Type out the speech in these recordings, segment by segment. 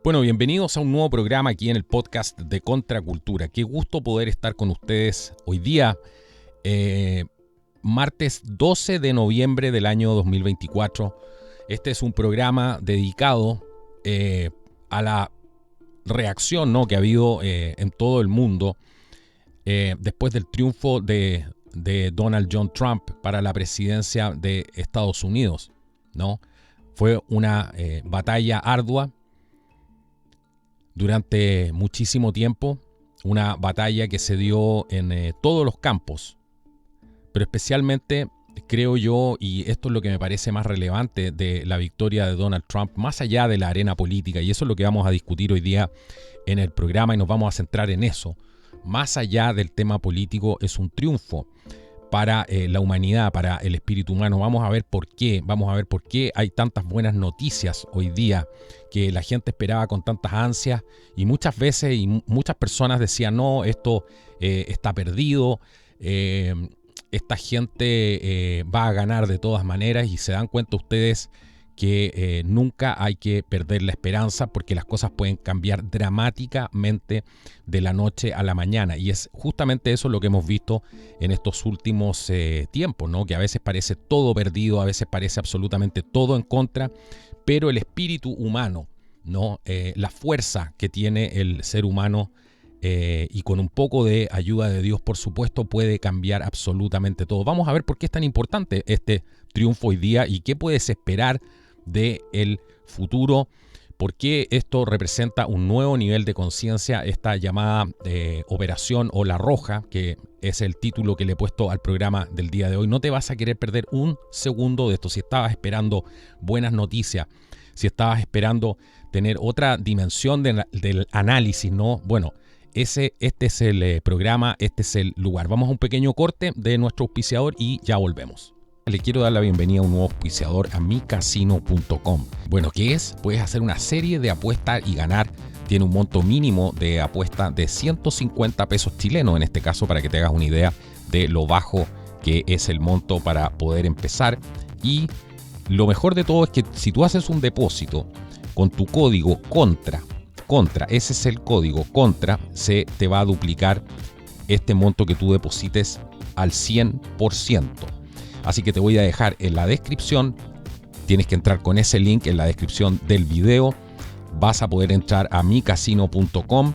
Bueno, bienvenidos a un nuevo programa aquí en el podcast de Contracultura. Qué gusto poder estar con ustedes hoy día, martes 12 de noviembre del año 2024. Este es un programa dedicado a la reacción, ¿no?, que ha habido en todo el mundo después del triunfo de Donald John Trump para la presidencia de Estados Unidos, ¿no? Fue una batalla ardua durante muchísimo tiempo, una batalla que se dio en todos los campos, pero especialmente creo yo, y esto es lo que me parece más relevante de la victoria de Donald Trump, más allá de la arena política, y eso es lo que vamos a discutir hoy día en el programa y nos vamos a centrar en eso. Más allá del tema político, es un triunfo para la humanidad, para el espíritu humano. Vamos a ver por qué hay tantas buenas noticias hoy día que la gente esperaba con tantas ansias, y muchas veces y muchas personas decían, no, esto está perdido, esta gente va a ganar de todas maneras, y se dan cuenta ustedes que nunca hay que perder la esperanza, porque las cosas pueden cambiar dramáticamente de la noche a la mañana, y es justamente eso lo que hemos visto en estos últimos tiempos, ¿no? Que a veces parece todo perdido, a veces parece absolutamente todo en contra, pero el espíritu humano, ¿no? La fuerza que tiene el ser humano, y con un poco de ayuda de Dios, por supuesto, puede cambiar absolutamente todo. Vamos a ver por qué es tan importante este triunfo hoy día y qué puedes esperar del futuro, por qué esto representa un nuevo nivel de conciencia, esta llamada Operación Ola Roja, que es el título que le he puesto al programa del día de hoy. No te vas a querer perder un segundo de esto. Si estabas esperando buenas noticias, si estabas esperando tener otra dimensión del análisis, ¿no? Bueno, este es el programa, este es el lugar. Vamos a un pequeño corte de nuestro auspiciador y ya volvemos. Le quiero dar la bienvenida a un nuevo auspiciador, a micasino.com. Bueno, ¿qué es? Puedes hacer una serie de apuestas y ganar. Tiene un monto mínimo de apuesta de 150 pesos chilenos, en este caso, para que te hagas una idea de lo bajo que es el monto para poder empezar. Y lo mejor de todo es que si tú haces un depósito con tu código contra, ese es el código contra, se te va a duplicar este monto que tú deposites al 100%. Así que te voy a dejar en la descripción, tienes que entrar con ese link en la descripción del video, vas a poder entrar a micasino.com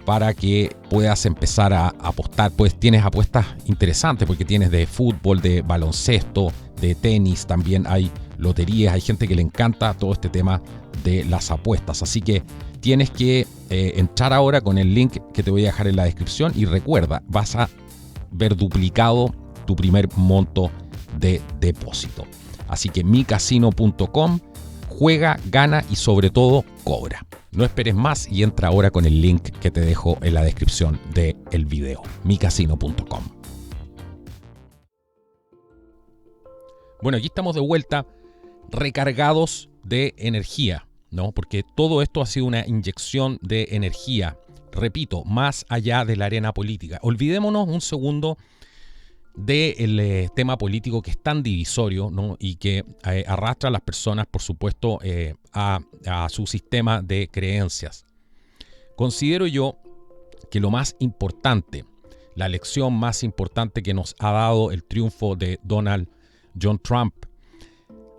para que puedas empezar a apostar. Pues tienes apuestas interesantes porque tienes de fútbol, de baloncesto, de tenis, también hay loterías, hay gente que le encanta todo este tema de las apuestas. Así que tienes que entrar ahora con el link que te voy a dejar en la descripción y recuerda, vas a ver duplicado tu primer monto de depósito. Así que micasino.com, juega, gana y sobre todo cobra. No esperes más y entra ahora con el link que te dejo en la descripción del video, micasino.com. Bueno, aquí estamos de vuelta, recargados de energía, ¿no? Porque todo esto ha sido una inyección de energía. Repito, más allá de la arena política. Olvidémonos un segundo del tema político, que es tan divisorio, ¿no? Y que arrastra a las personas, por supuesto, a su sistema de creencias. Considero yo que lo más importante, la lección más importante que nos ha dado el triunfo de Donald John Trump,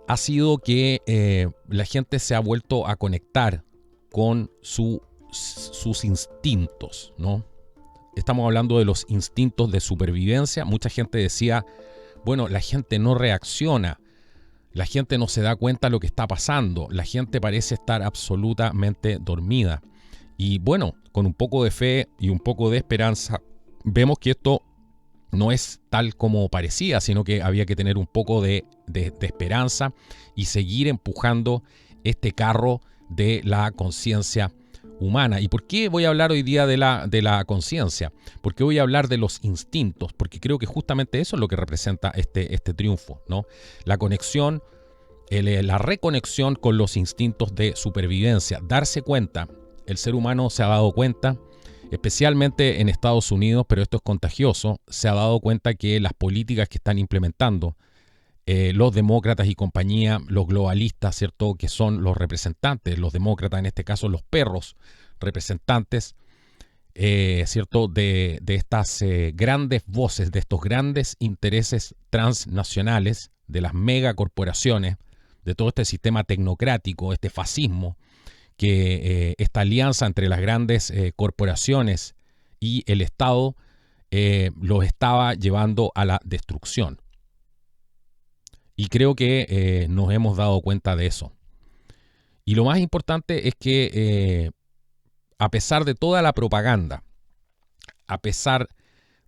ha sido que la gente se ha vuelto a conectar con sus instintos, ¿no? Estamos hablando de los instintos de supervivencia. Mucha gente decía, bueno, la gente no reacciona, la gente no se da cuenta de lo que está pasando, la gente parece estar absolutamente dormida. Y bueno, con un poco de fe y un poco de esperanza, vemos que esto no es tal como parecía, sino que había que tener un poco de esperanza y seguir empujando este carro de la conciencia humana. ¿Y por qué voy a hablar hoy día de la conciencia? Porque voy a hablar de los instintos, porque creo que justamente eso es lo que representa este triunfo, ¿no? La conexión, la reconexión con los instintos de supervivencia. Darse cuenta, el ser humano se ha dado cuenta, especialmente en Estados Unidos, pero esto es contagioso, se ha dado cuenta que las políticas que están implementando los demócratas y compañía, los globalistas, ¿cierto?, que son los representantes, los demócratas en este caso, los perros representantes, ¿cierto?, de estas grandes voces, de estos grandes intereses transnacionales, de las megacorporaciones, de todo este sistema tecnocrático, este fascismo, que esta alianza entre las grandes corporaciones y el Estado los estaba llevando a la destrucción. Y creo que nos hemos dado cuenta de eso. Y lo más importante es que a pesar de toda la propaganda, a pesar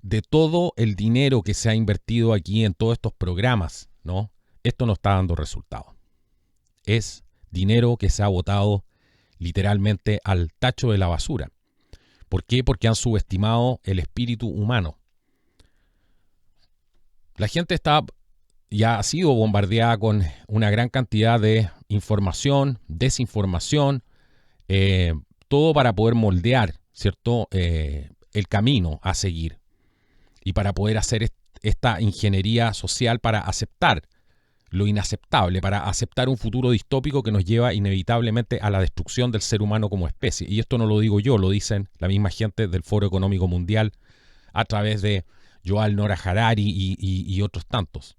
de todo el dinero que se ha invertido aquí en todos estos programas, ¿no?, esto no está dando resultado. Es dinero que se ha botado literalmente al tacho de la basura. ¿Por qué? Porque han subestimado el espíritu humano. La gente ya ha sido bombardeada con una gran cantidad de información, desinformación, todo para poder moldear, ¿cierto?, el camino a seguir y para poder hacer esta ingeniería social para aceptar lo inaceptable, para aceptar un futuro distópico que nos lleva inevitablemente a la destrucción del ser humano como especie. Y esto no lo digo yo, lo dicen la misma gente del Foro Económico Mundial a través de Yuval Noah Harari y otros tantos.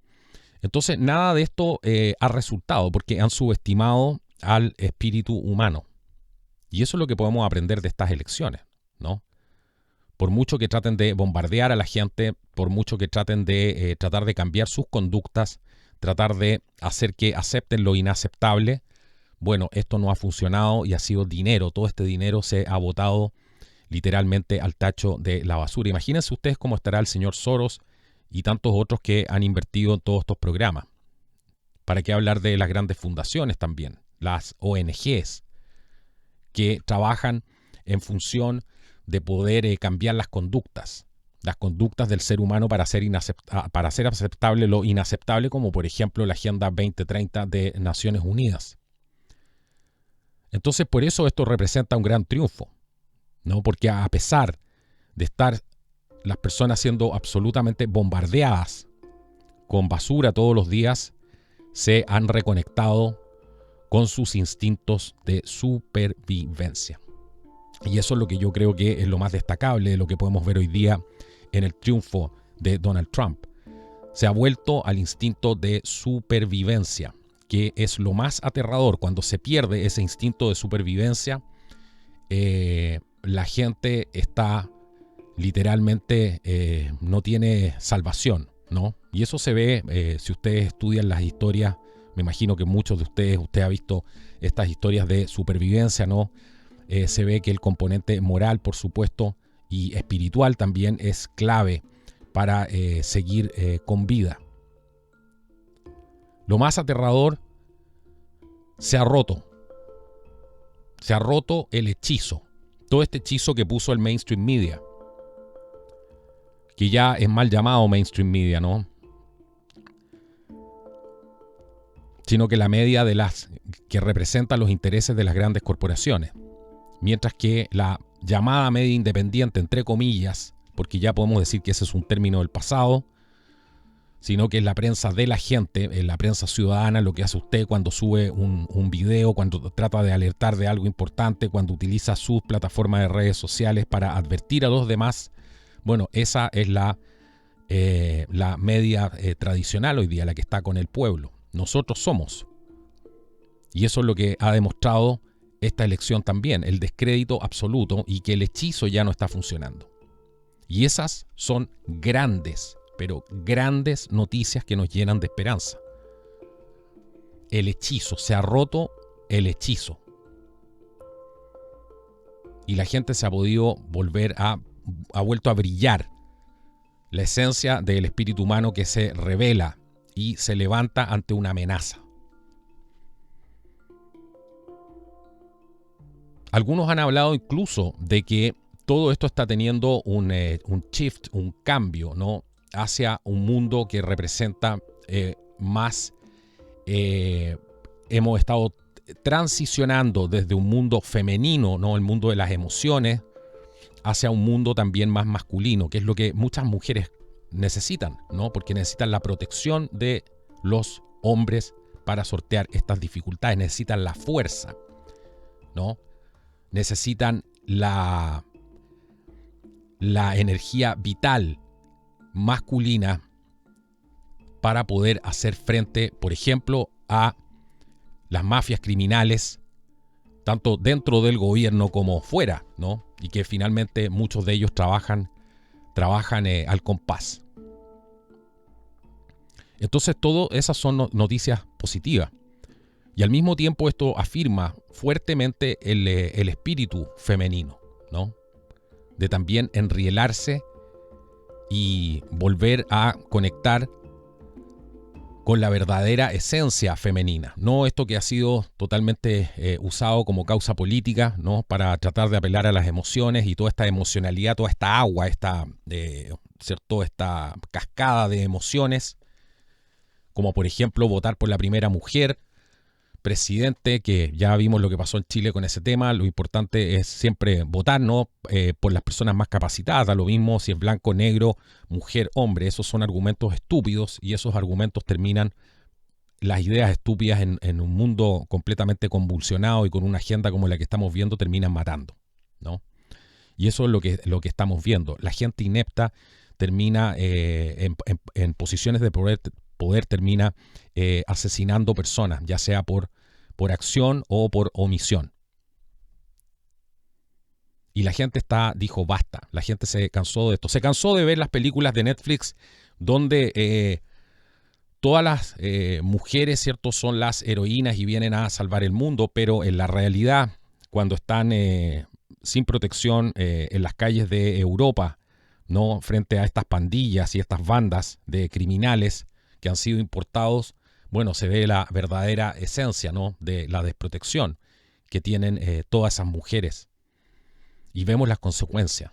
Entonces, nada de esto ha resultado porque han subestimado al espíritu humano. Y eso es lo que podemos aprender de estas elecciones, ¿no? Por mucho que traten de bombardear a la gente, por mucho que traten de tratar de cambiar sus conductas, tratar de hacer que acepten lo inaceptable, bueno, esto no ha funcionado y ha sido dinero. Todo este dinero se ha botado literalmente al tacho de la basura. Imagínense ustedes cómo estará el señor Soros y tantos otros que han invertido en todos estos programas. ¿Para qué hablar de las grandes fundaciones también? Las ONGs que trabajan en función de poder cambiar las conductas del ser humano para hacer aceptable lo inaceptable, como por ejemplo la Agenda 2030 de Naciones Unidas. Entonces, por eso esto representa un gran triunfo, ¿no? Porque a pesar de estar las personas siendo absolutamente bombardeadas con basura todos los días, se han reconectado con sus instintos de supervivencia. Y eso es lo que yo creo que es lo más destacable de lo que podemos ver hoy día en el triunfo de Donald Trump. Se ha vuelto al instinto de supervivencia, que es lo más aterrador. Cuando se pierde ese instinto de supervivencia, la gente está literalmente, no tiene salvación, ¿no? Y eso se ve, si ustedes estudian las historias, me imagino que muchos de usted ha visto estas historias de supervivencia, ¿no? Se ve que el componente moral, por supuesto, y espiritual también es clave para seguir con vida. Lo más aterrador, se ha roto el hechizo, todo este hechizo que puso el mainstream media, que ya es mal llamado mainstream media, ¿no? Sino que la media de las que representan los intereses de las grandes corporaciones. Mientras que la llamada media independiente, entre comillas, porque ya podemos decir que ese es un término del pasado, sino que es la prensa de la gente, es la prensa ciudadana, lo que hace usted cuando sube un video, cuando trata de alertar de algo importante, cuando utiliza sus plataformas de redes sociales para advertir a los demás. Bueno, esa es la media tradicional hoy día, la que está con el pueblo. Nosotros somos. Y eso es lo que ha demostrado esta elección también, el descrédito absoluto y que el hechizo ya no está funcionando. Y esas son grandes, pero grandes noticias que nos llenan de esperanza. El hechizo, se ha roto el hechizo. Y la gente se ha podido ha vuelto a brillar. La esencia del espíritu humano que se revela y se levanta ante una amenaza. Algunos han hablado incluso de que todo esto está teniendo un shift, un cambio, ¿no?, hacia un mundo que representa más. Hemos estado transicionando desde un mundo femenino, ¿no?, el mundo de las emociones, hacia un mundo también más masculino, que es lo que muchas mujeres necesitan, ¿no?, porque necesitan la protección de los hombres para sortear estas dificultades. Necesitan la fuerza, ¿no? Necesitan la energía vital masculina para poder hacer frente, por ejemplo, a las mafias criminales, tanto dentro del gobierno como fuera, ¿no? Y que finalmente muchos de ellos trabajan al compás. Entonces, todas esas son noticias positivas. Y al mismo tiempo esto afirma fuertemente el espíritu femenino, ¿no? De también enrielarse y volver a conectar con la verdadera esencia femenina. No esto que ha sido totalmente usado como causa política, ¿no? Para tratar de apelar a las emociones y toda esta emocionalidad, toda esta agua, esta cascada de emociones, como por ejemplo votar por la primera mujer presidente, que ya vimos lo que pasó en Chile con ese tema. Lo importante es siempre votar, ¿no? Por las personas más capacitadas, da lo mismo si es blanco, negro, mujer, hombre. Esos son argumentos estúpidos y esos argumentos terminan las ideas estúpidas en un mundo completamente convulsionado y con una agenda como la que estamos viendo terminan matando, ¿no? Y eso es lo que estamos viendo. La gente inepta termina en posiciones de poder termina asesinando personas, ya sea por acción o por omisión. Y la gente dijo basta. La gente se cansó de esto. Se cansó de ver las películas de Netflix donde todas las mujeres, ¿cierto?, son las heroínas y vienen a salvar el mundo, pero en la realidad, cuando están sin protección en las calles de Europa, ¿no?, frente a estas pandillas y estas bandas de criminales que han sido importados, bueno, se ve la verdadera esencia, ¿no?, de la desprotección que tienen todas esas mujeres. Y vemos las consecuencias.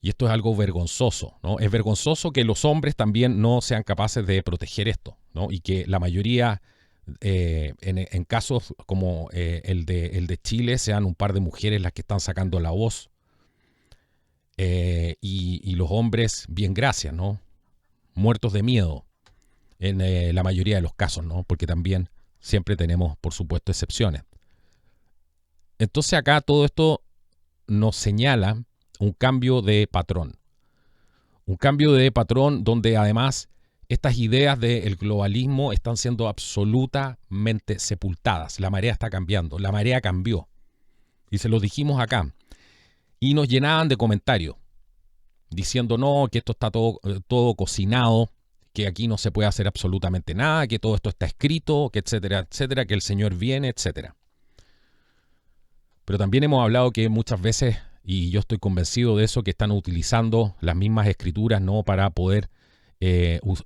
Y esto es algo vergonzoso, ¿no? Es vergonzoso que los hombres también no sean capaces de proteger esto, ¿no? Y que la mayoría, en casos como el de Chile, sean un par de mujeres las que están sacando la voz. Y los hombres, bien gracias, ¿no?, muertos de miedo en la mayoría de los casos, ¿no? Porque también siempre tenemos, por supuesto, excepciones. Entonces acá todo esto nos señala un cambio de patrón. Un cambio de patrón donde además estas ideas del globalismo están siendo absolutamente sepultadas. La marea está cambiando, la marea cambió. Y se lo dijimos acá. Y nos llenaban de comentarios diciendo no, que esto está todo cocinado, que aquí no se puede hacer absolutamente nada, que todo esto está escrito, que etcétera, etcétera, que el Señor viene, etcétera. Pero también hemos hablado que muchas veces, y yo estoy convencido de eso, que están utilizando las mismas escrituras, ¿no?, para poder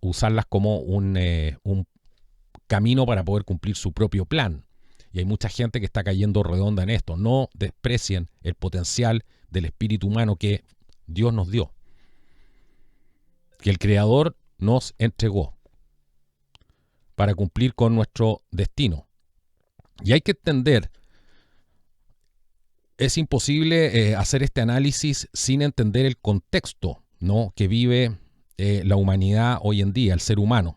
usarlas como un camino para poder cumplir su propio plan. Y hay mucha gente que está cayendo redonda en esto. No desprecien el potencial del espíritu humano que Dios nos dio, que el Creador nos entregó para cumplir con nuestro destino. Y hay que entender, es imposible hacer este análisis sin entender el contexto, ¿no?, que vive la humanidad hoy en día, el ser humano.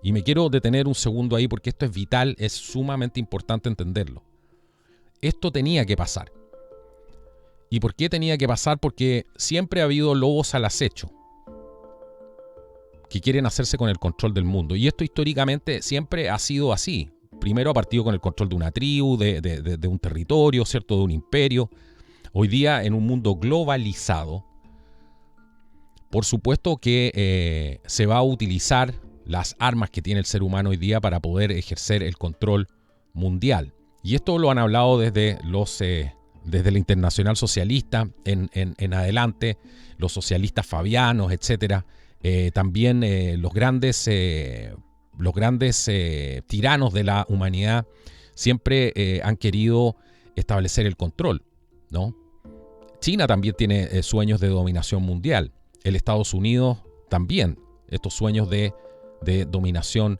Y me quiero detener un segundo ahí porque esto es vital, es sumamente importante entenderlo. Esto tenía que pasar. ¿Y por qué tenía que pasar? Porque siempre ha habido lobos al acecho que quieren hacerse con el control del mundo. Y esto históricamente siempre ha sido así. Primero ha partido con el control de una tribu, de un territorio, ¿cierto?, de un imperio. Hoy día, en un mundo globalizado, por supuesto que se va a utilizar las armas que tiene el ser humano hoy día para poder ejercer el control mundial. Y esto lo han hablado desde la Internacional Socialista en adelante, los socialistas fabianos, etcétera. También los grandes tiranos de la humanidad siempre han querido establecer el control, ¿no? China también tiene sueños de dominación mundial. El Estados Unidos también, estos sueños de dominación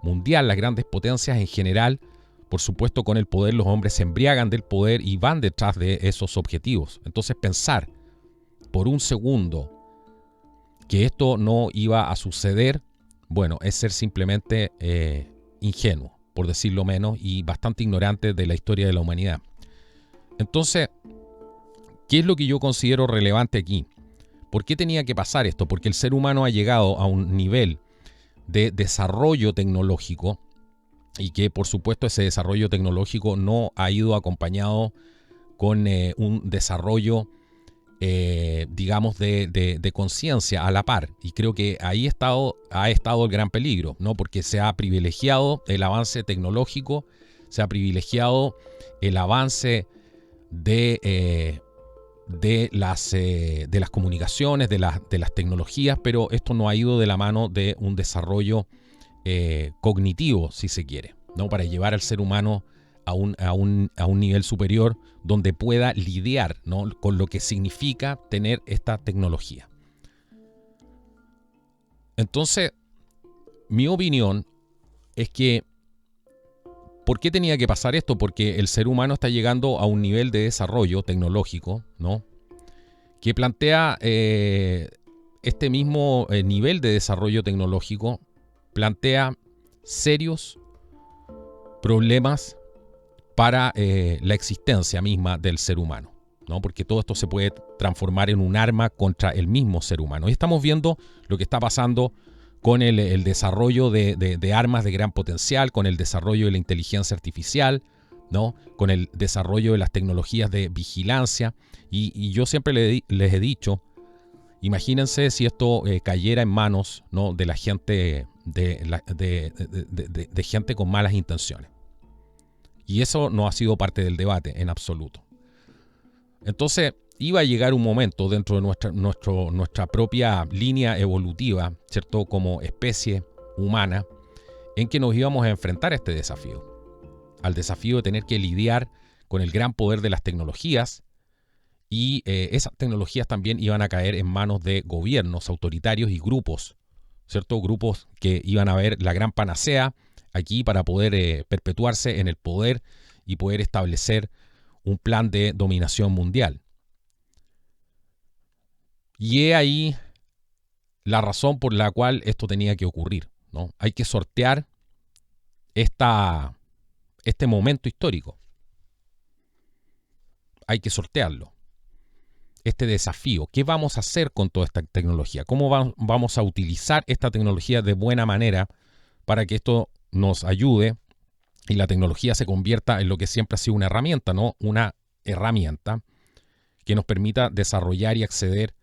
mundial. Las grandes potencias en general, por supuesto, con el poder los hombres se embriagan del poder y van detrás de esos objetivos. Entonces pensar por un segundo que esto no iba a suceder, bueno, es ser simplemente ingenuo, por decirlo menos, y bastante ignorante de la historia de la humanidad. Entonces, ¿qué es lo que yo considero relevante aquí? ¿Por qué tenía que pasar esto? Porque el ser humano ha llegado a un nivel de desarrollo tecnológico y que, por supuesto, ese desarrollo tecnológico no ha ido acompañado con un desarrollo digamos, de conciencia a la par. Y creo que ahí ha estado el gran peligro, ¿no? Porque se ha privilegiado el avance tecnológico, se ha privilegiado el avance de las comunicaciones, de las tecnologías, pero esto no ha ido de la mano de un desarrollo cognitivo, si se quiere, ¿no? Para llevar al ser humano a un nivel superior donde pueda lidiar, ¿no? Con lo que significa tener esta tecnología. Entonces, mi opinión es que, ¿por qué tenía que pasar esto? Porque el ser humano está llegando a un nivel de desarrollo tecnológico, ¿no? Que plantea este mismo nivel de desarrollo tecnológico, plantea serios problemas para la existencia misma del ser humano, ¿no? Porque todo esto se puede transformar en un arma contra el mismo ser humano. Y estamos viendo lo que está pasando con el desarrollo de armas de gran potencial, con el desarrollo de la inteligencia artificial, ¿no? Con el desarrollo de las tecnologías de vigilancia. Y yo siempre les he dicho, imagínense si esto cayera en manos, ¿no? De la gente, de gente con malas intenciones. Y eso no ha sido parte del debate en absoluto. Entonces, iba a llegar un momento dentro de nuestra propia línea evolutiva, ¿cierto? Como especie humana, en que nos íbamos a enfrentar a este desafío. Al desafío de tener que lidiar con el gran poder de las tecnologías, y esas tecnologías también iban a caer en manos de gobiernos autoritarios y grupos, ¿cierto? Grupos que iban a ver la gran panacea aquí para poder perpetuarse en el poder y poder establecer un plan de dominación mundial. Y he ahí la razón por la cual esto tenía que ocurrir, ¿no? Hay que sortear este momento histórico. Hay que sortearlo. Este desafío. ¿Qué vamos a hacer con toda esta tecnología? ¿Cómo vamos a utilizar esta tecnología de buena manera para que esto nos ayude y la tecnología se convierta en lo que siempre ha sido una herramienta, ¿no? Una herramienta que nos permita desarrollar y acceder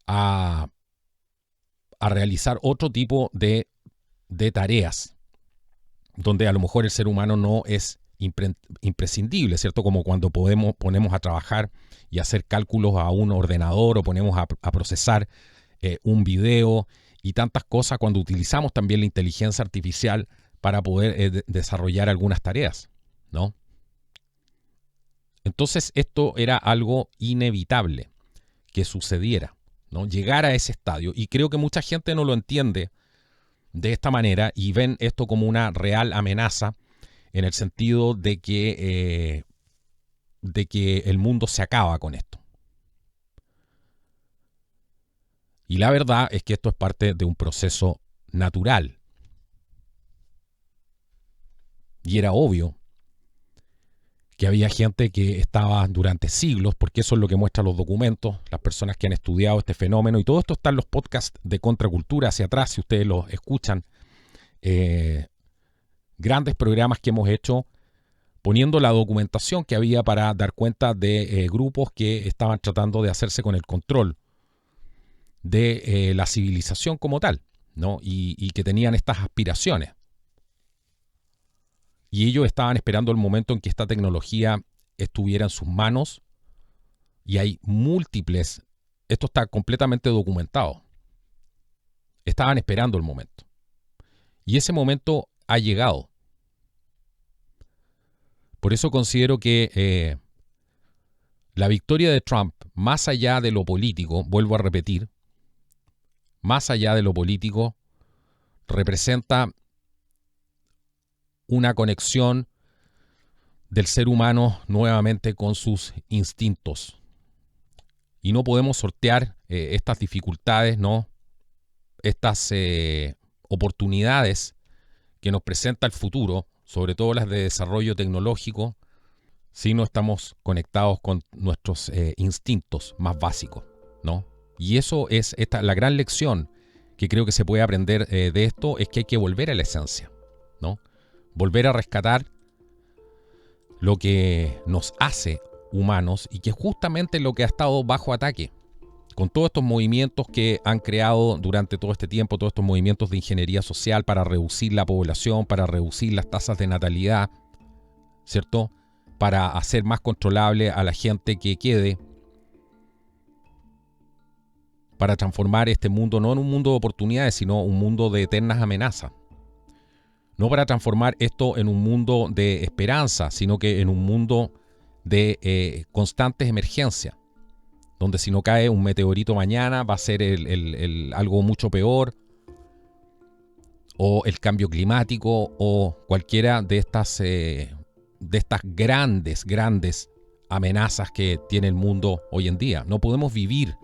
a realizar otro tipo de tareas donde a lo mejor el ser humano no es imprescindible, ¿cierto? Como cuando ponemos a trabajar y hacer cálculos a un ordenador o ponemos a procesar un video y tantas cosas, cuando utilizamos también la inteligencia artificial para poder desarrollar algunas tareas, ¿no? Entonces esto era algo inevitable que sucediera, ¿no? Llegar a ese estadio. Y creo que mucha gente no lo entiende de esta manera y ven esto como una real amenaza en el sentido de que el mundo se acaba con esto. Y la verdad es que esto es parte de un proceso natural. Y era obvio que había gente que estaba durante siglos, porque eso es lo que muestran los documentos, las personas que han estudiado este fenómeno, y todo esto está en los podcasts de Contracultura hacia atrás, si ustedes los escuchan. Grandes programas que hemos hecho poniendo la documentación que había para dar cuenta de grupos que estaban tratando de hacerse con el control de la civilización como tal, ¿no? Y que tenían estas aspiraciones. Y ellos estaban esperando el momento en que esta tecnología estuviera en sus manos. Y hay múltiples, esto está completamente documentado. Estaban esperando el momento. Y ese momento ha llegado. Por eso considero que la victoria de Trump, más allá de lo político, vuelvo a repetir, más allá de lo político, representa una conexión del ser humano nuevamente con sus instintos. Y no podemos sortear estas dificultades, ¿no? Estas oportunidades que nos presenta el futuro, sobre todo las de desarrollo tecnológico, si no estamos conectados con nuestros instintos más básicos, ¿no? Y eso es la gran lección que creo que se puede aprender de esto, es que hay que volver a la esencia, ¿no? Volver a rescatar lo que nos hace humanos y que es justamente lo que ha estado bajo ataque. Con todos estos movimientos que han creado durante todo este tiempo, todos estos movimientos de ingeniería social para reducir la población, para reducir las tasas de natalidad, ¿cierto? Para hacer más controlable a la gente que quede, para transformar este mundo no en un mundo de oportunidades, sino un mundo de eternas amenazas. No para transformar esto en un mundo de esperanza, sino que en un mundo de constantes emergencias, donde si no cae un meteorito mañana va a ser algo mucho peor, o el cambio climático, o cualquiera de estas grandes amenazas que tiene el mundo hoy en día. No podemos vivir,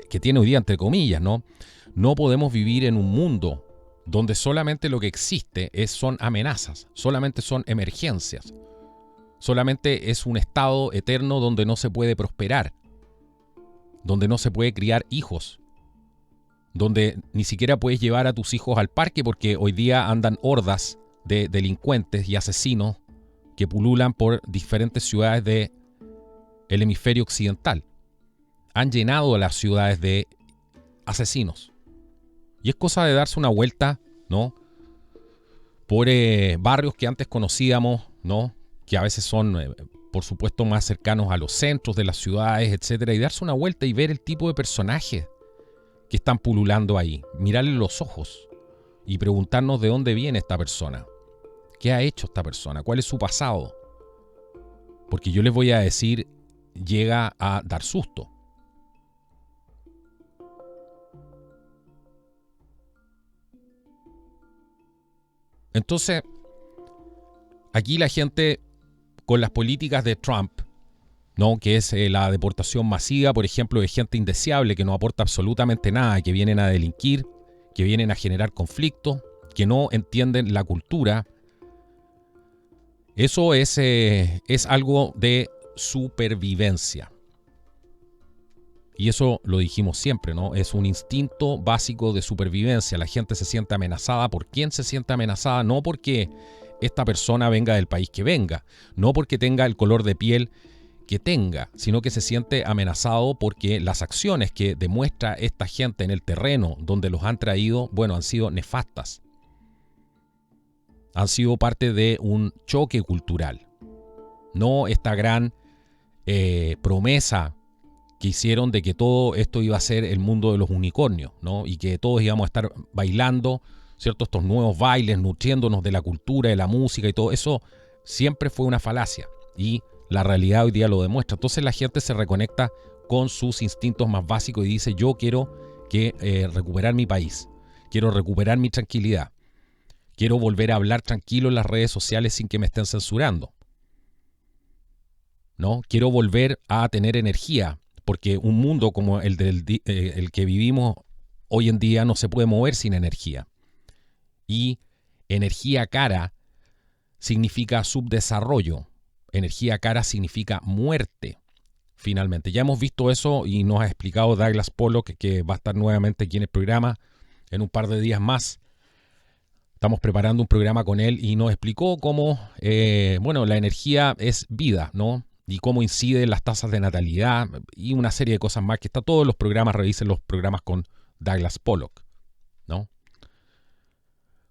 que tiene hoy día entre comillas, ¿no? No podemos vivir en un mundo donde solamente lo que existe son amenazas, solamente son emergencias, solamente es un estado eterno donde no se puede prosperar, donde no se puede criar hijos, donde ni siquiera puedes llevar a tus hijos al parque porque hoy día andan hordas de delincuentes y asesinos que pululan por diferentes ciudades del hemisferio occidental. Han llenado las ciudades de asesinos. Y es cosa de darse una vuelta, ¿no? Por barrios que antes conocíamos, ¿no? Que a veces son, por supuesto, más cercanos a los centros de las ciudades, etcétera, y darse una vuelta y ver el tipo de personajes que están pululando ahí. Mirarle los ojos y preguntarnos de dónde viene esta persona. ¿Qué ha hecho esta persona? ¿Cuál es su pasado? Porque yo les voy a decir, llega a dar susto. Entonces, aquí la gente, con las políticas de Trump, ¿no? Que es la deportación masiva, por ejemplo, de gente indeseable que no aporta absolutamente nada, que vienen a delinquir, que vienen a generar conflictos, que no entienden la cultura. Eso es algo de supervivencia. Y eso lo dijimos siempre, ¿no? Es un instinto básico de supervivencia. La gente se siente amenazada. ¿Por quién se siente amenazada? No porque esta persona venga del país que venga, no porque tenga el color de piel que tenga, sino que se siente amenazado porque las acciones que demuestra esta gente en el terreno donde los han traído, bueno, han sido nefastas. Han sido parte de un choque cultural. No esta gran promesa que hicieron de que todo esto iba a ser el mundo de los unicornios, ¿no? Y que todos íbamos a estar bailando, ¿cierto? Estos nuevos bailes, nutriéndonos de la cultura, de la música y todo eso, siempre fue una falacia. Y la realidad hoy día lo demuestra. Entonces la gente se reconecta con sus instintos más básicos y dice, yo quiero recuperar mi país, quiero recuperar mi tranquilidad, quiero volver a hablar tranquilo en las redes sociales sin que me estén censurando, ¿no? Quiero volver a tener energía, porque un mundo como el que vivimos hoy en día no se puede mover sin energía. Y energía cara significa subdesarrollo. Energía cara significa muerte, finalmente. Ya hemos visto eso y nos ha explicado Douglas Pollock, que va a estar nuevamente aquí en el programa en un par de días más. Estamos preparando un programa con él y nos explicó cómo, la energía es vida, ¿no? Y cómo incide en las tasas de natalidad y una serie de cosas más que está todos los programas, revisen los programas con Douglas Pollock, ¿no?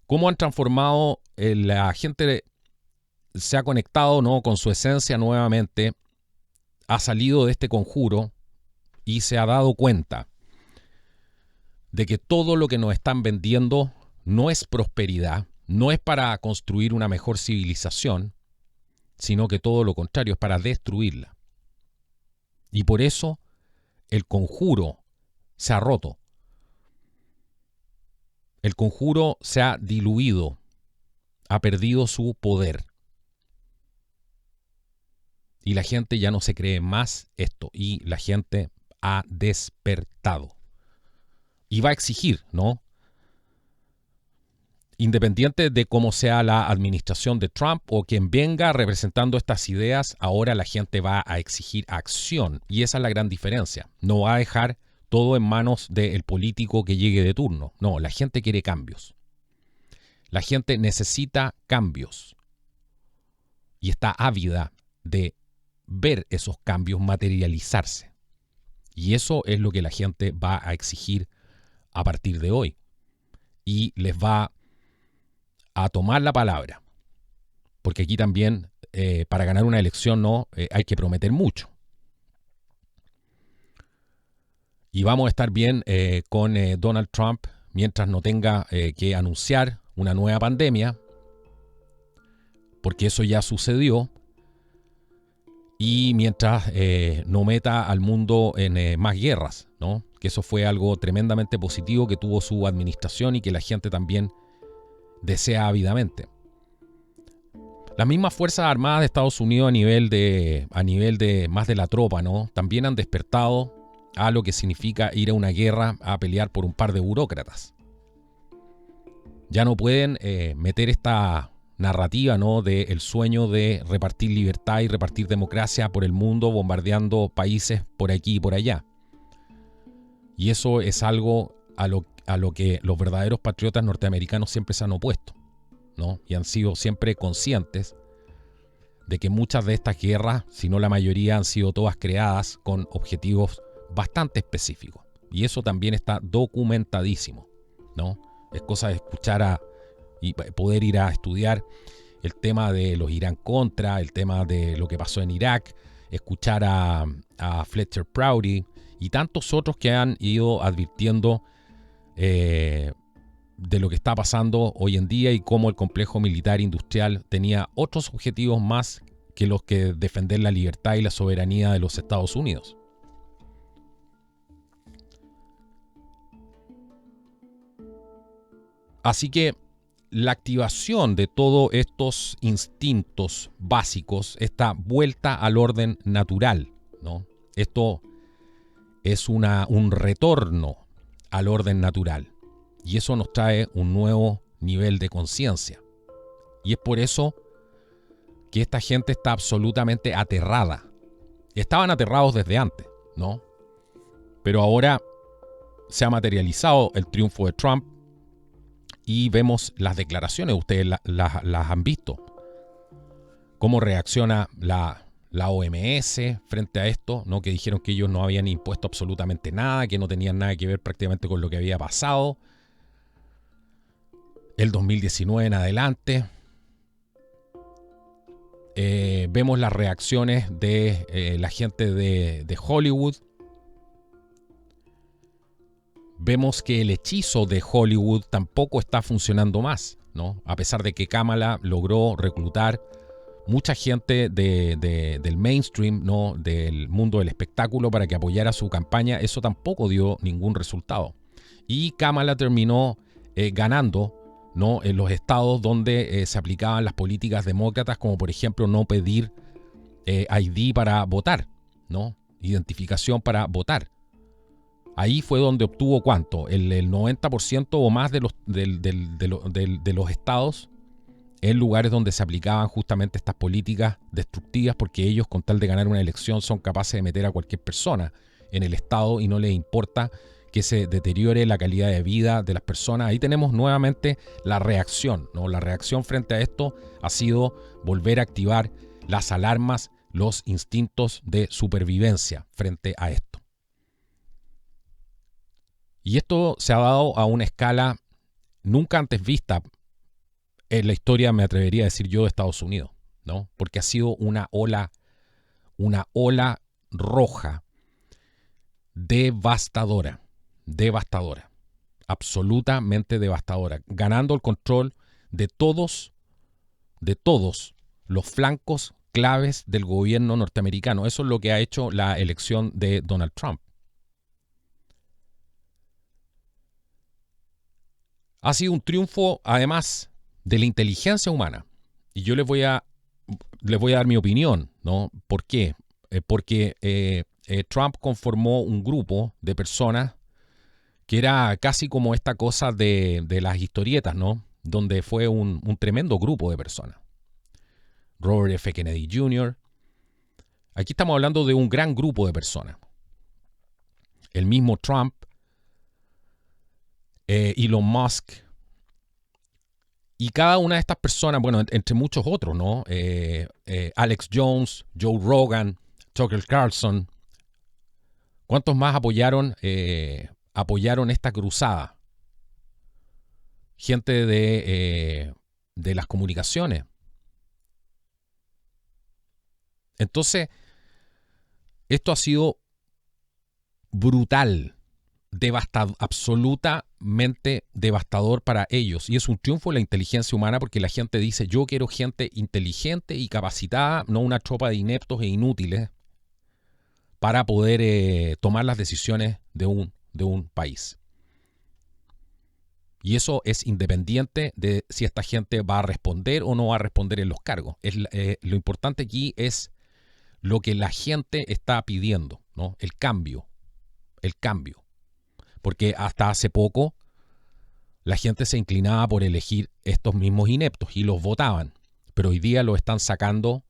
Cómo han transformado la gente, se ha conectado, ¿no? Con su esencia nuevamente, ha salido de este conjuro y se ha dado cuenta de que todo lo que nos están vendiendo no es prosperidad, no es para construir una mejor civilización, sino que todo lo contrario, es para destruirla. Y por eso el conjuro se ha roto. El conjuro se ha diluido, ha perdido su poder. Y la gente ya no se cree más esto. Y la gente ha despertado. Y va a exigir, ¿no? Independiente de cómo sea la administración de Trump o quien venga representando estas ideas, ahora la gente va a exigir acción. Y esa es la gran diferencia. No va a dejar todo en manos del político que llegue de turno. No, la gente quiere cambios. La gente necesita cambios. Y está ávida de ver esos cambios materializarse. Y eso es lo que la gente va a exigir a partir de hoy. Y les va a tomar la palabra. Porque aquí también, para ganar una elección, no hay que prometer mucho. Y vamos a estar bien con Donald Trump mientras no tenga que anunciar una nueva pandemia, porque eso ya sucedió, y mientras no meta al mundo en más guerras, ¿no? Que eso fue algo tremendamente positivo que tuvo su administración y que la gente también desea ávidamente. Las mismas Fuerzas Armadas de Estados Unidos a nivel de más de la tropa, ¿no? También han despertado a lo que significa ir a una guerra a pelear por un par de burócratas. Ya no pueden meter esta narrativa, ¿no? del sueño de repartir libertad y repartir democracia por el mundo, bombardeando países por aquí y por allá. Y eso es algo a lo que los verdaderos patriotas norteamericanos siempre se han opuesto, ¿no? Y han sido siempre conscientes de que muchas de estas guerras, si no la mayoría, han sido todas creadas con objetivos bastante específicos. Y eso también está documentadísimo, ¿no? Es cosa de escuchar y poder ir a estudiar el tema de los Irán Contra, el tema de lo que pasó en Irak, escuchar a Fletcher Prouty y tantos otros que han ido advirtiendo de lo que está pasando hoy en día y cómo el complejo militar industrial tenía otros objetivos más que los que defender la libertad y la soberanía de los Estados Unidos. Así que la activación de todos estos instintos básicos, esta vuelta al orden natural, ¿no? Esto es un retorno al orden natural. Y eso nos trae un nuevo nivel de conciencia. Y es por eso que esta gente está absolutamente aterrada. Estaban aterrados desde antes, ¿no? Pero ahora se ha materializado el triunfo de Trump y vemos las declaraciones. Ustedes las han visto. Cómo reacciona la OMS frente a esto, ¿no? Que dijeron que ellos no habían impuesto absolutamente nada, que no tenían nada que ver prácticamente con lo que había pasado el 2019 en adelante. Vemos las reacciones de la gente de Hollywood. Vemos que el hechizo de Hollywood tampoco está funcionando más, ¿no? A pesar de que Kamala logró reclutar mucha gente del mainstream, ¿no? Del mundo del espectáculo para que apoyara su campaña, eso tampoco dio ningún resultado. Y Kamala terminó ganando, ¿no? En los estados donde se aplicaban las políticas demócratas, como por ejemplo no pedir ID para votar, ¿no? Identificación para votar. Ahí fue donde obtuvo ¿cuánto? El 90% o más de los estados en lugares donde se aplicaban justamente estas políticas destructivas, porque ellos, con tal de ganar una elección, son capaces de meter a cualquier persona en el estado y no les importa que se deteriore la calidad de vida de las personas. Ahí tenemos nuevamente la reacción, ¿no? La reacción frente a esto ha sido volver a activar las alarmas, los instintos de supervivencia frente a esto. Y esto se ha dado a una escala nunca antes vista en la historia, me atrevería a decir yo, de Estados Unidos, ¿no? Porque ha sido una ola roja devastadora, absolutamente devastadora, ganando el control de todos los flancos claves del gobierno norteamericano. Eso es lo que ha hecho la elección de Donald Trump. Ha sido un triunfo, además, de la inteligencia humana. Y yo les voy a dar mi opinión, ¿no? ¿Por qué? Porque Trump conformó un grupo de personas que era casi como esta cosa de las historietas, ¿no? Donde fue un tremendo grupo de personas. Robert F. Kennedy Jr. Aquí estamos hablando de un gran grupo de personas. El mismo Trump, Elon Musk, y cada una de estas personas, bueno, entre muchos otros, ¿no? Alex Jones, Joe Rogan, Tucker Carlson. ¿Cuántos más apoyaron esta cruzada? Gente de las comunicaciones. Entonces, esto ha sido brutal, devastador, absolutamente devastador para ellos. Y es un triunfo de la inteligencia humana porque la gente dice, yo quiero gente inteligente y capacitada, no una tropa de ineptos e inútiles para poder tomar las decisiones de un país. Y eso es independiente de si esta gente va a responder o no va a responder en los cargos. Lo importante aquí es lo que la gente está pidiendo, ¿no? El cambio. Porque hasta hace poco la gente se inclinaba por elegir estos mismos ineptos y los votaban. Pero hoy día lo están sacando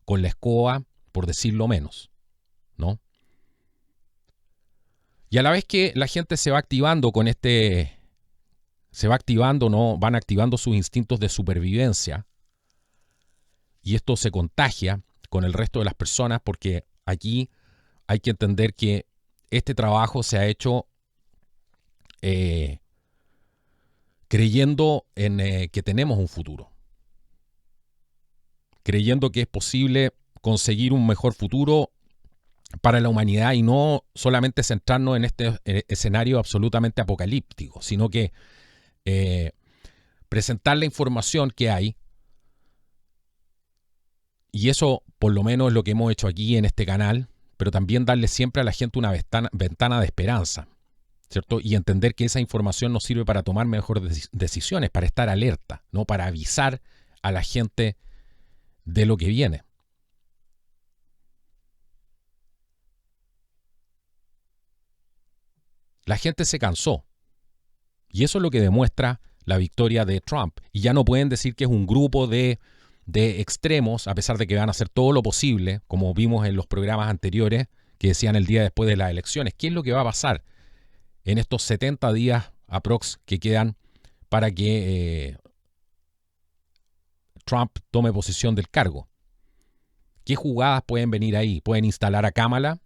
con la escoba, por decirlo menos, ¿no? Y a la vez que la gente se va activando ¿no? Van activando sus instintos de supervivencia. Y esto se contagia con el resto de las personas porque aquí hay que entender que este trabajo se ha hecho creyendo en que tenemos un futuro. Creyendo que es posible conseguir un mejor futuro para la humanidad y no solamente centrarnos en este escenario absolutamente apocalíptico, sino que presentar la información que hay. Y eso por lo menos es lo que hemos hecho aquí en este canal, pero también darle siempre a la gente una ventana de esperanza, ¿cierto? Y entender que esa información nos sirve para tomar mejores decisiones, para estar alerta, ¿no? Para avisar a la gente de lo que viene. La gente se cansó. Y eso es lo que demuestra la victoria de Trump. Y ya no pueden decir que es un grupo de extremos, a pesar de que van a hacer todo lo posible, como vimos en los programas anteriores, que decían el día después de las elecciones. ¿Qué es lo que va a pasar en estos 70 días aprox que quedan para que Trump tome posesión del cargo? ¿Qué jugadas pueden venir ahí? ¿Pueden instalar a Kamala?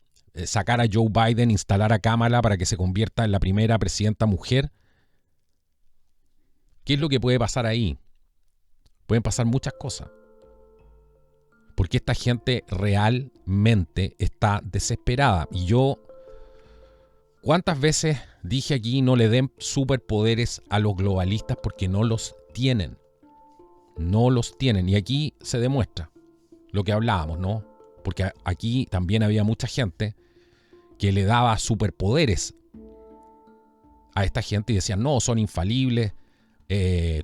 ¿Sacar a Joe Biden, instalar a Kamala para que se convierta en la primera presidenta mujer? ¿Qué es lo que puede pasar ahí? Pueden pasar muchas cosas. Porque esta gente realmente está desesperada. Y yo, ¿cuántas veces dije aquí no le den superpoderes a los globalistas porque no los tienen? No los tienen. Y aquí se demuestra lo que hablábamos, ¿no? Porque aquí también había mucha gente que le daba superpoderes a esta gente y decían, no, son infalibles,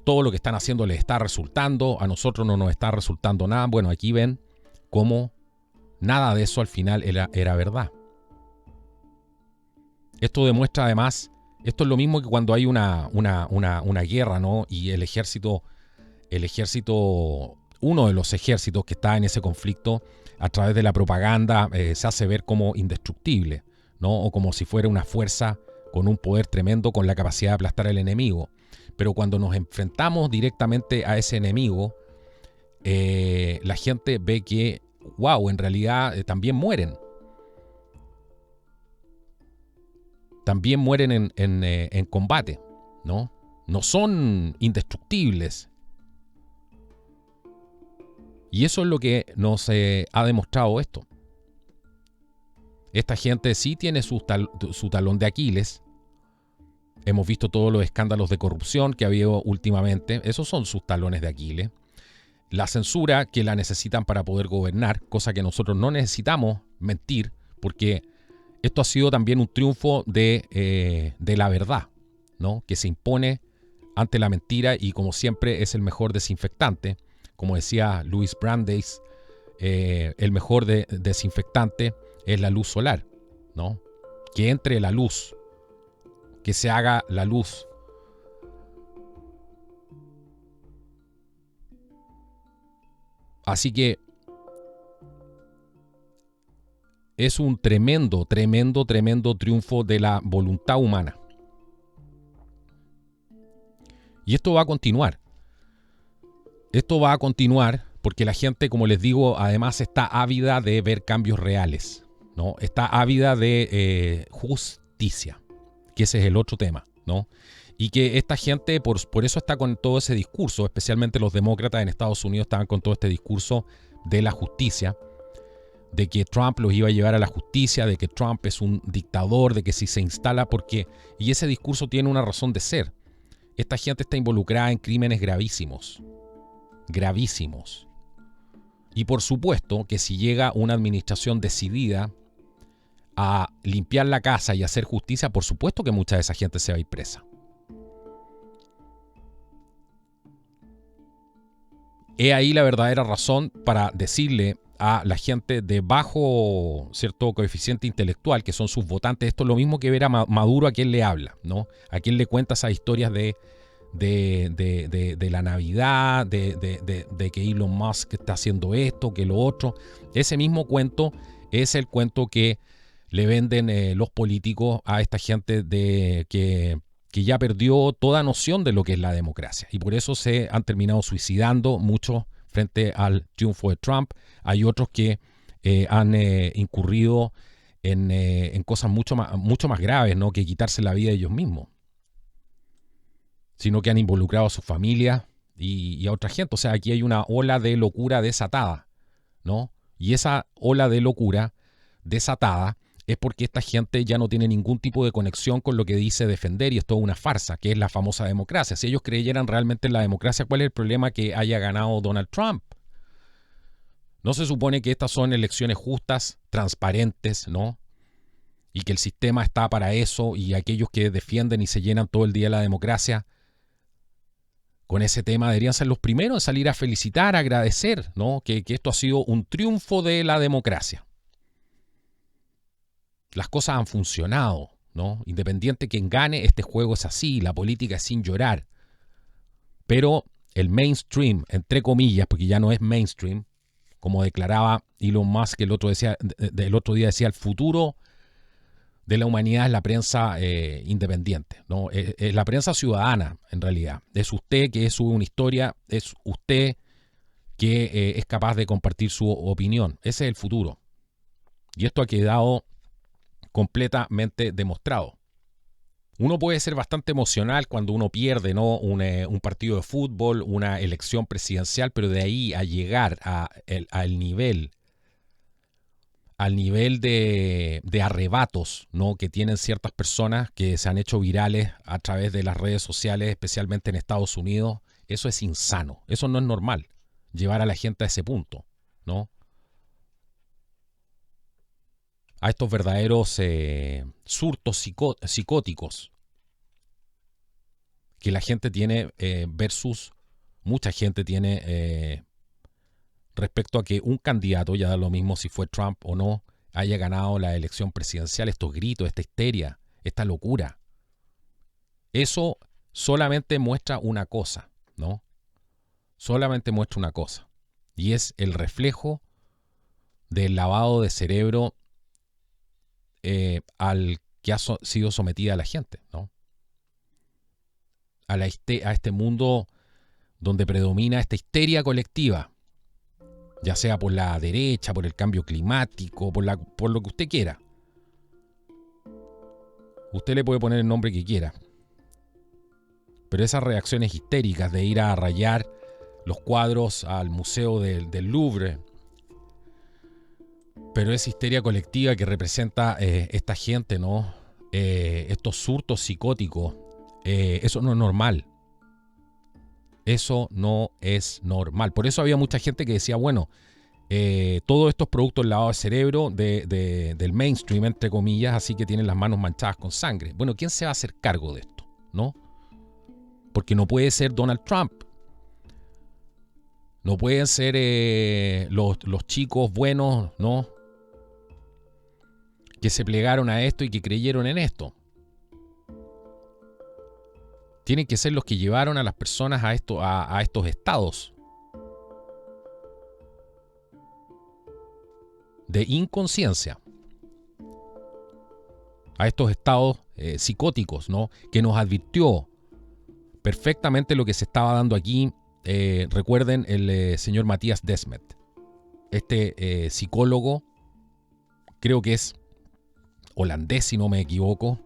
todo lo que están haciendo les está resultando, a nosotros no nos está resultando nada. Bueno, aquí ven cómo nada de eso al final era verdad. Esto demuestra además, esto es lo mismo que cuando hay una guerra, ¿no? Y el ejército, uno de los ejércitos que está en ese conflicto, a través de la propaganda se hace ver como indestructible, ¿no? O como si fuera una fuerza con un poder tremendo, con la capacidad de aplastar al enemigo. Pero cuando nos enfrentamos directamente a ese enemigo, la gente ve que, wow, en realidad también mueren. También mueren en combate, ¿no? No son indestructibles. Y eso es lo que nos ha demostrado esto. Esta gente sí tiene su talón de Aquiles. Hemos visto todos los escándalos de corrupción que ha habido últimamente. Esos son sus talones de Aquiles. La censura que la necesitan para poder gobernar, cosa que nosotros no necesitamos mentir, porque esto ha sido también un triunfo de la verdad, ¿no? Que se impone ante la mentira y como siempre es el mejor desinfectante. Como decía Louis Brandeis, el mejor desinfectante es la luz solar, ¿no? Que entre la luz, que se haga la luz. Así que es un tremendo, tremendo, tremendo triunfo de la voluntad humana. Y esto va a continuar. Esto va a continuar porque la gente, como les digo, además está ávida de ver cambios reales, ¿no? Está ávida de justicia, que ese es el otro tema, ¿no? Y que esta gente, por eso está con todo ese discurso, especialmente los demócratas en Estados Unidos estaban con todo este discurso de la justicia, de que Trump los iba a llevar a la justicia, de que Trump es un dictador, de que si se instala, y ese discurso tiene una razón de ser. Esta gente está involucrada en crímenes gravísimos, gravísimos. Y por supuesto que si llega una administración decidida a limpiar la casa y hacer justicia, por supuesto que mucha de esa gente se va a ir presa. He ahí la verdadera razón para decirle a la gente de bajo cierto coeficiente intelectual, que son sus votantes, esto es lo mismo que ver a Maduro a quien le habla, ¿no? A quien le cuenta esas historias de la Navidad, de que Elon Musk está haciendo esto, que lo otro. Ese mismo cuento es el cuento que le venden los políticos a esta gente que ya perdió toda noción de lo que es la democracia. Y por eso se han terminado suicidando muchos frente al triunfo de Trump. Hay otros que han incurrido en cosas mucho más graves, ¿no? Que quitarse la vida ellos mismos, sino que han involucrado a su familia y a otra gente. O sea, aquí hay una ola de locura desatada, ¿no? Y esa ola de locura desatada es porque esta gente ya no tiene ningún tipo de conexión con lo que dice defender, y es toda una farsa, que es la famosa democracia. Si ellos creyeran realmente en la democracia, ¿cuál es el problema que haya ganado Donald Trump? ¿No se supone que estas son elecciones justas, transparentes, ¿no? Y que el sistema está para eso, y aquellos que defienden y se llenan todo el día la democracia con ese tema deberían ser los primeros en salir a felicitar, a agradecer, ¿no? Que esto ha sido un triunfo de la democracia. Las cosas han funcionado, ¿no? Independiente quien gane, este juego es así, la política es sin llorar. Pero el mainstream, entre comillas, porque ya no es mainstream, como declaraba Elon Musk el otro día decía, el futuro de la humanidad es la prensa independiente, ¿no? Es la prensa ciudadana, en realidad. Es usted que sube una historia, es usted que es capaz de compartir su opinión. Ese es el futuro. Y esto ha quedado completamente demostrado. Uno puede ser bastante emocional cuando uno pierde, ¿no? un partido de fútbol, una elección presidencial, pero de ahí a llegar al nivel de arrebatos, ¿no? Que tienen ciertas personas que se han hecho virales a través de las redes sociales, especialmente en Estados Unidos, eso es insano, eso no es normal, llevar a la gente a ese punto, ¿no? A estos verdaderos surtos psicóticos que la gente tiene versus mucha gente tiene respecto a que un candidato, ya da lo mismo si fue Trump o no, haya ganado la elección presidencial. Estos gritos, esta histeria, esta locura. Eso solamente muestra una cosa, ¿no? Solamente muestra una cosa. Y es el reflejo del lavado de cerebro al que ha sido sometida la gente, ¿no? A este mundo donde predomina esta histeria colectiva, ya sea por la derecha, por el cambio climático, por lo que usted quiera. Usted le puede poner el nombre que quiera. Pero esas reacciones histéricas de ir a rayar los cuadros al Museo del Louvre, pero esa histeria colectiva que representa esta gente, ¿no? Estos surtos psicóticos, eso no es normal. Eso no es normal. Por eso había mucha gente que decía, bueno, todos estos productos lavados de cerebro del mainstream, entre comillas, así que tienen las manos manchadas con sangre. Bueno, ¿quién se va a hacer cargo de esto? ¿No? Porque no puede ser Donald Trump. No pueden ser los chicos buenos, ¿no? que se plegaron a esto y que creyeron en esto. Tienen que ser los que llevaron a las personas a estos estados de inconsciencia, a estos estados psicóticos, ¿no? Que nos advirtió perfectamente lo que se estaba dando aquí. Recuerden el señor Matías Desmet, este psicólogo, creo que es holandés si no me equivoco,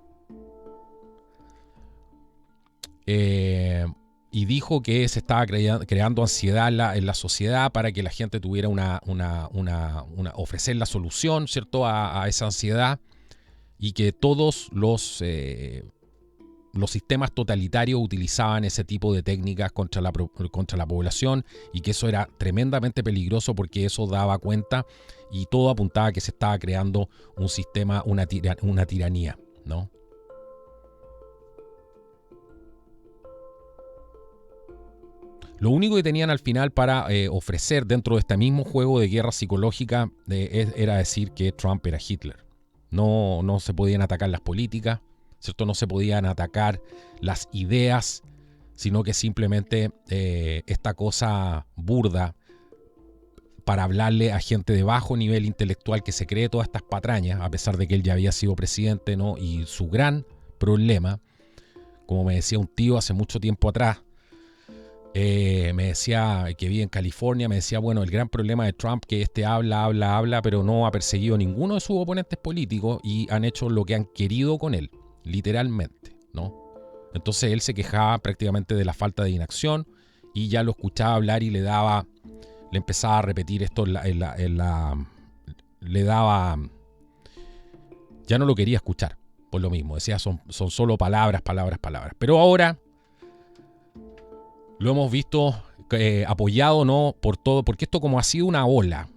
y dijo que se estaba creando ansiedad en la sociedad para que la gente tuviera ofrecer la solución, ¿cierto?, a esa ansiedad, y que todos los sistemas totalitarios utilizaban ese tipo de técnicas contra la población, y que eso era tremendamente peligroso porque eso daba cuenta y todo apuntaba a que se estaba creando un sistema, una tiranía, ¿no? Lo único que tenían al final para ofrecer dentro de este mismo juego de guerra psicológica era decir que Trump era Hitler. No se podían atacar las políticas, ¿cierto? No se podían atacar las ideas, sino que simplemente esta cosa burda para hablarle a gente de bajo nivel intelectual que se cree todas estas patrañas, a pesar de que él ya había sido presidente, ¿no? Y su gran problema, como me decía un tío hace mucho tiempo atrás, me decía que vive en California, me decía, bueno, el gran problema de Trump que habla, pero no ha perseguido a ninguno de sus oponentes políticos y han hecho lo que han querido con él, literalmente, ¿no? Entonces él se quejaba prácticamente de la falta de inacción y ya lo escuchaba hablar y le empezaba a repetir esto le daba, ya no lo quería escuchar, por lo mismo, decía son solo palabras. Pero ahora lo hemos visto apoyado, ¿no?, por todo, porque esto como ha sido una ola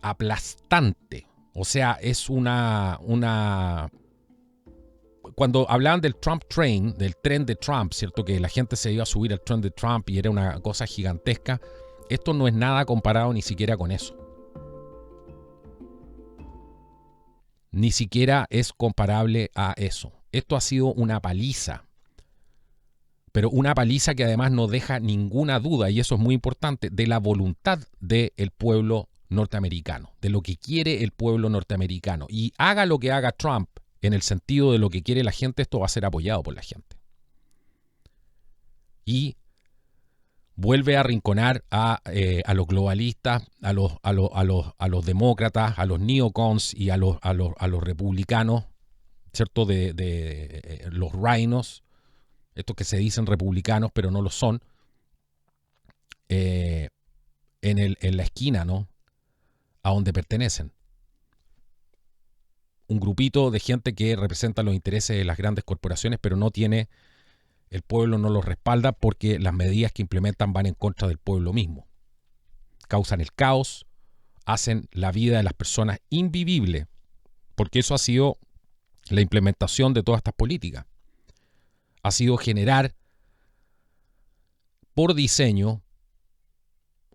aplastante, o sea, es cuando hablaban del Trump Train, del tren de Trump, ¿cierto?, que la gente se iba a subir al tren de Trump y era una cosa gigantesca, esto no es nada comparado ni siquiera con eso. Ni siquiera es comparable a eso. Esto ha sido una paliza. Pero una paliza que además no deja ninguna duda, y eso es muy importante, de la voluntad del pueblo norteamericano, de lo que quiere el pueblo norteamericano. Y haga lo que haga Trump en el sentido de lo que quiere la gente, esto va a ser apoyado por la gente. Y vuelve a arrinconar a los globalistas, a los demócratas, a los neocons y a los republicanos, ¿cierto? De los rhinos, estos que se dicen republicanos pero no lo son, en la esquina, ¿no?, a donde pertenecen. Un grupito de gente que representa los intereses de las grandes corporaciones, pero el pueblo no los respalda porque las medidas que implementan van en contra del pueblo mismo. Causan el caos, hacen la vida de las personas invivible, porque eso ha sido la implementación de todas estas políticas. Ha sido generar por diseño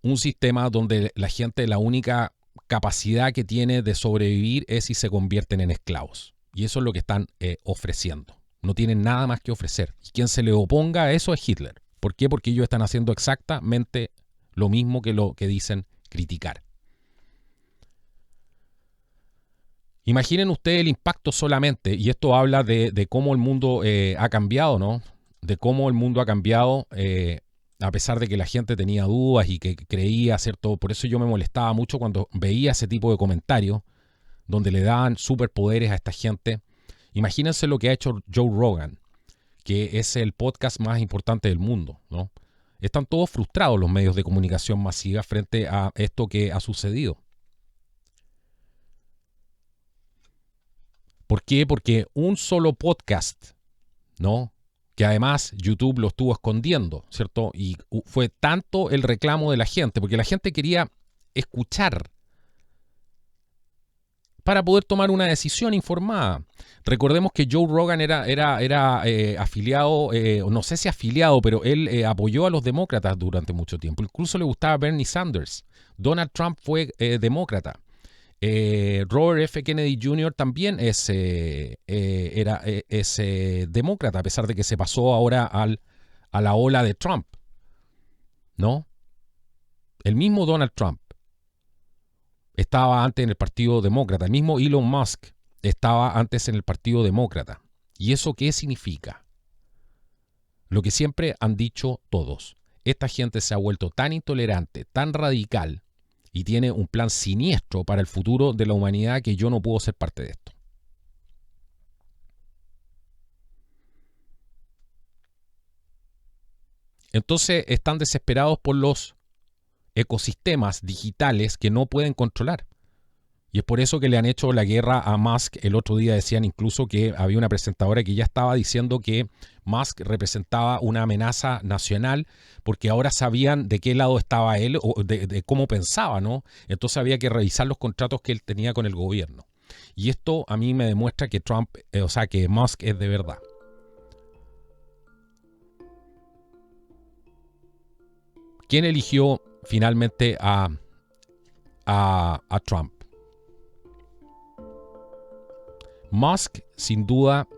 un sistema donde la gente, la única capacidad que tiene de sobrevivir es si se convierten en esclavos. Y eso es lo que están ofreciendo. No tienen nada más que ofrecer. Y quien se le oponga a eso es Hitler. ¿Por qué? Porque ellos están haciendo exactamente lo mismo que lo que dicen criticar. Imaginen ustedes el impacto solamente, y esto habla de cómo el mundo ha cambiado, ¿no? De cómo el mundo ha cambiado a pesar de que la gente tenía dudas y que creía, ¿cierto? Por eso yo me molestaba mucho cuando veía ese tipo de comentarios donde le daban superpoderes a esta gente. Imagínense lo que ha hecho Joe Rogan, que es el podcast más importante del mundo, ¿no? Están todos frustrados los medios de comunicación masiva frente a esto que ha sucedido. ¿Por qué? Porque un solo podcast, ¿no?, que además YouTube lo estuvo escondiendo, ¿cierto? Y fue tanto el reclamo de la gente, porque la gente quería escuchar para poder tomar una decisión informada. Recordemos que Joe Rogan era afiliado, no sé si afiliado, pero él apoyó a los demócratas durante mucho tiempo. Incluso le gustaba Bernie Sanders. Donald Trump fue demócrata. Robert F. Kennedy Jr. también es demócrata, a pesar de que se pasó ahora a la ola de Trump, ¿no? El mismo Donald Trump estaba antes en el Partido Demócrata. El mismo Elon Musk estaba antes en el Partido Demócrata. ¿Y eso qué significa? Lo que siempre han dicho todos. Esta gente se ha vuelto tan intolerante, tan radical, y tiene un plan siniestro para el futuro de la humanidad que yo no puedo ser parte de esto. Entonces están desesperados por los ecosistemas digitales que no pueden controlar. Y es por eso que le han hecho la guerra a Musk. El otro día decían incluso que había una presentadora que ya estaba diciendo que Musk representaba una amenaza nacional porque ahora sabían de qué lado estaba él o de cómo pensaba, ¿no? Entonces había que revisar los contratos que él tenía con el gobierno. Y esto a mí me demuestra que que Musk es de verdad. ¿Quién eligió finalmente a Trump? Musk, sin duda,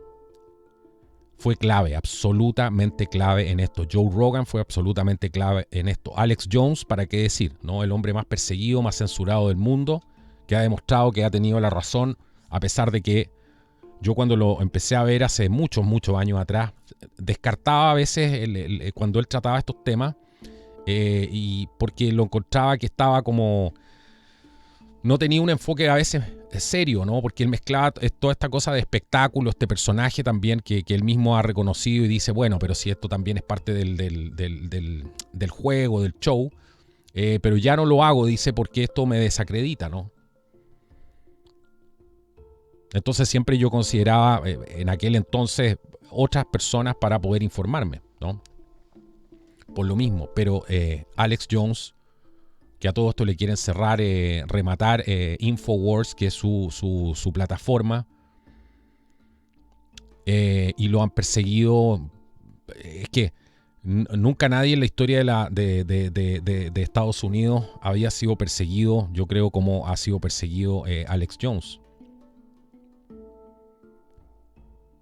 fue clave, absolutamente clave en esto. Joe Rogan fue absolutamente clave en esto. Alex Jones, ¿para qué decir? ¿No? El hombre más perseguido, más censurado del mundo, que ha demostrado que ha tenido la razón, a pesar de que yo cuando lo empecé a ver hace muchos años atrás, descartaba a veces cuando él trataba estos temas, y porque lo encontraba que estaba como... No tenía un enfoque a veces serio, ¿no? Porque él mezclaba toda esta cosa de espectáculo, este personaje también que él mismo ha reconocido y dice, bueno, pero si esto también es parte del juego, del show, pero ya no lo hago, dice, porque esto me desacredita, ¿no? Entonces siempre yo consideraba en aquel entonces otras personas para poder informarme, ¿no? Por lo mismo, pero Alex Jones, que a todo esto le quieren cerrar, rematar Infowars, que es su plataforma, y lo han perseguido. Es que nunca nadie en la historia de Estados Unidos había sido perseguido, yo creo, como ha sido perseguido Alex Jones.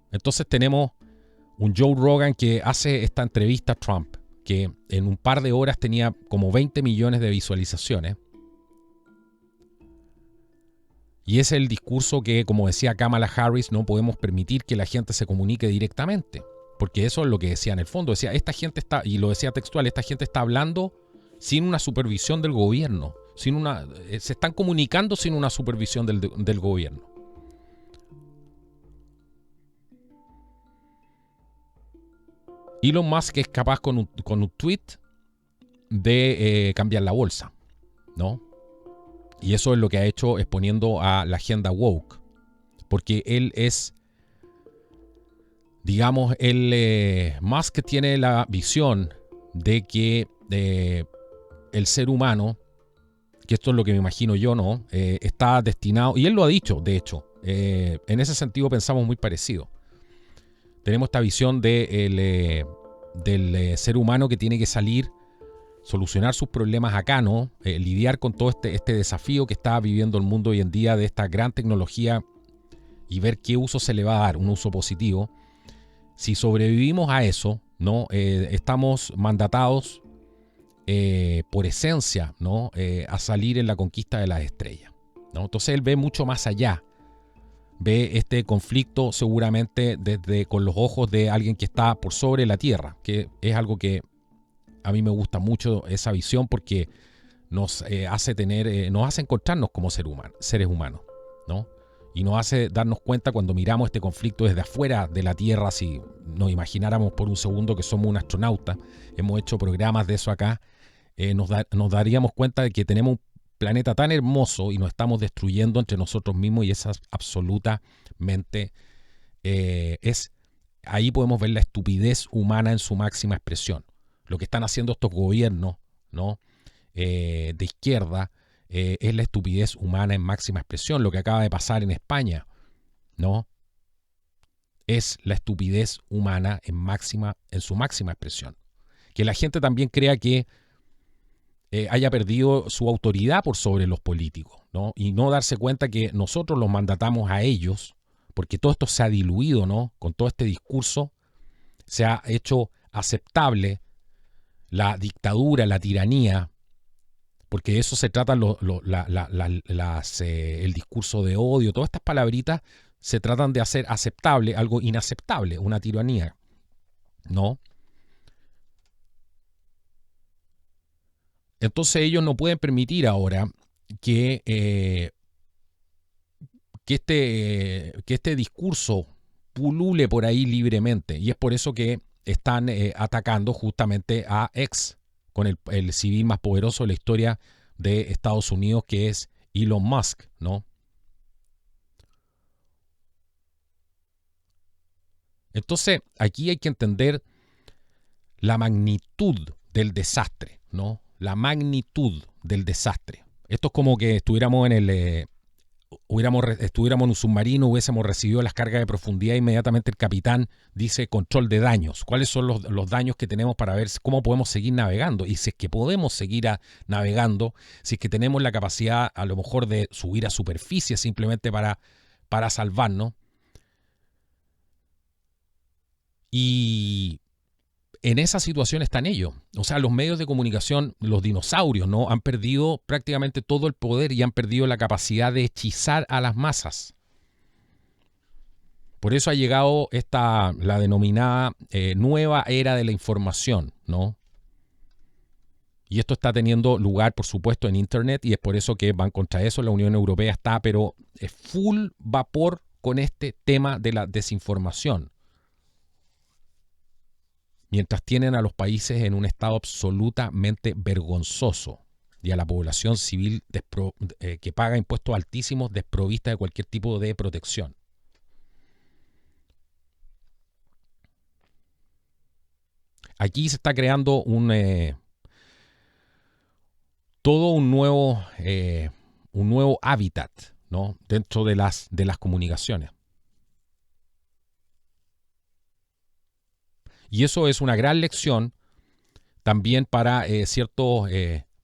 Entonces tenemos un Joe Rogan que hace esta entrevista a Trump, que en un par de horas tenía como 20 millones de visualizaciones. Y ese es el discurso que, como decía Kamala Harris, no podemos permitir que la gente se comunique directamente. Porque eso es lo que decía en el fondo. Decía, esta gente está, y lo decía textual, esta gente está hablando sin una supervisión del gobierno. Se están comunicando sin una supervisión del gobierno. Elon Musk es capaz con un tweet de cambiar la bolsa, ¿no? Y eso es lo que ha hecho exponiendo a la agenda woke. Porque él es, digamos, Musk tiene la visión de que el ser humano, que esto es lo que me imagino yo, ¿no? Está destinado, y él lo ha dicho, de hecho, en ese sentido pensamos muy parecido. Tenemos esta visión del ser humano que tiene que salir, solucionar sus problemas acá, ¿no? Lidiar con todo este desafío que está viviendo el mundo hoy en día de esta gran tecnología y ver qué uso se le va a dar, un uso positivo. Si sobrevivimos a eso, ¿no? Estamos mandatados por esencia, ¿no? A salir en la conquista de las estrellas, ¿no? Entonces él ve mucho más allá. Ve este conflicto seguramente con los ojos de alguien que está por sobre la Tierra, que es algo que a mí me gusta mucho, esa visión, porque nos hace encontrarnos como seres humanos, ¿no? Y nos hace darnos cuenta cuando miramos este conflicto desde afuera de la Tierra, si nos imagináramos por un segundo que somos un astronauta, hemos hecho programas de eso acá, nos daríamos cuenta de que tenemos un planeta tan hermoso y nos estamos destruyendo entre nosotros mismos, y es absolutamente ahí podemos ver la estupidez humana en su máxima expresión. Lo que están haciendo estos gobiernos, ¿no? De izquierda, es la estupidez humana en máxima expresión. Lo que acaba de pasar en España, ¿no? Es la estupidez humana en su máxima expresión. Que la gente también crea que haya perdido su autoridad por sobre los políticos, ¿no? Y no darse cuenta que nosotros los mandatamos a ellos, porque todo esto se ha diluido, ¿no? Con todo este discurso se ha hecho aceptable la dictadura, la tiranía, porque de eso se trata el discurso de odio, todas estas palabritas se tratan de hacer aceptable algo inaceptable, una tiranía, ¿no? Entonces ellos no pueden permitir ahora que este discurso pulule por ahí libremente. Y es por eso que están atacando justamente a X, con el civil más poderoso de la historia de Estados Unidos, que es Elon Musk, ¿no? Entonces, aquí hay que entender la magnitud del desastre, ¿no? La magnitud del desastre. Esto es como que estuviéramos en un submarino, hubiésemos recibido las cargas de profundidad, inmediatamente el capitán dice control de daños. ¿Cuáles son los daños que tenemos para ver cómo podemos seguir navegando? Y si es que podemos seguir navegando, si es que tenemos la capacidad a lo mejor de subir a superficie simplemente para salvarnos. Y en esa situación están ellos. O sea, los medios de comunicación, los dinosaurios, ¿no? Han perdido prácticamente todo el poder y han perdido la capacidad de hechizar a las masas. Por eso ha llegado la denominada nueva era de la información, ¿no? Y esto está teniendo lugar, por supuesto, en Internet, y es por eso que van contra eso. La Unión Europea está, pero es full vapor con este tema de la desinformación. Mientras tienen a los países en un estado absolutamente vergonzoso y a la población civil que paga impuestos altísimos desprovista de cualquier tipo de protección. Aquí se está creando todo un nuevo hábitat, ¿no? Dentro de las comunicaciones. Y eso es una gran lección también para ciertos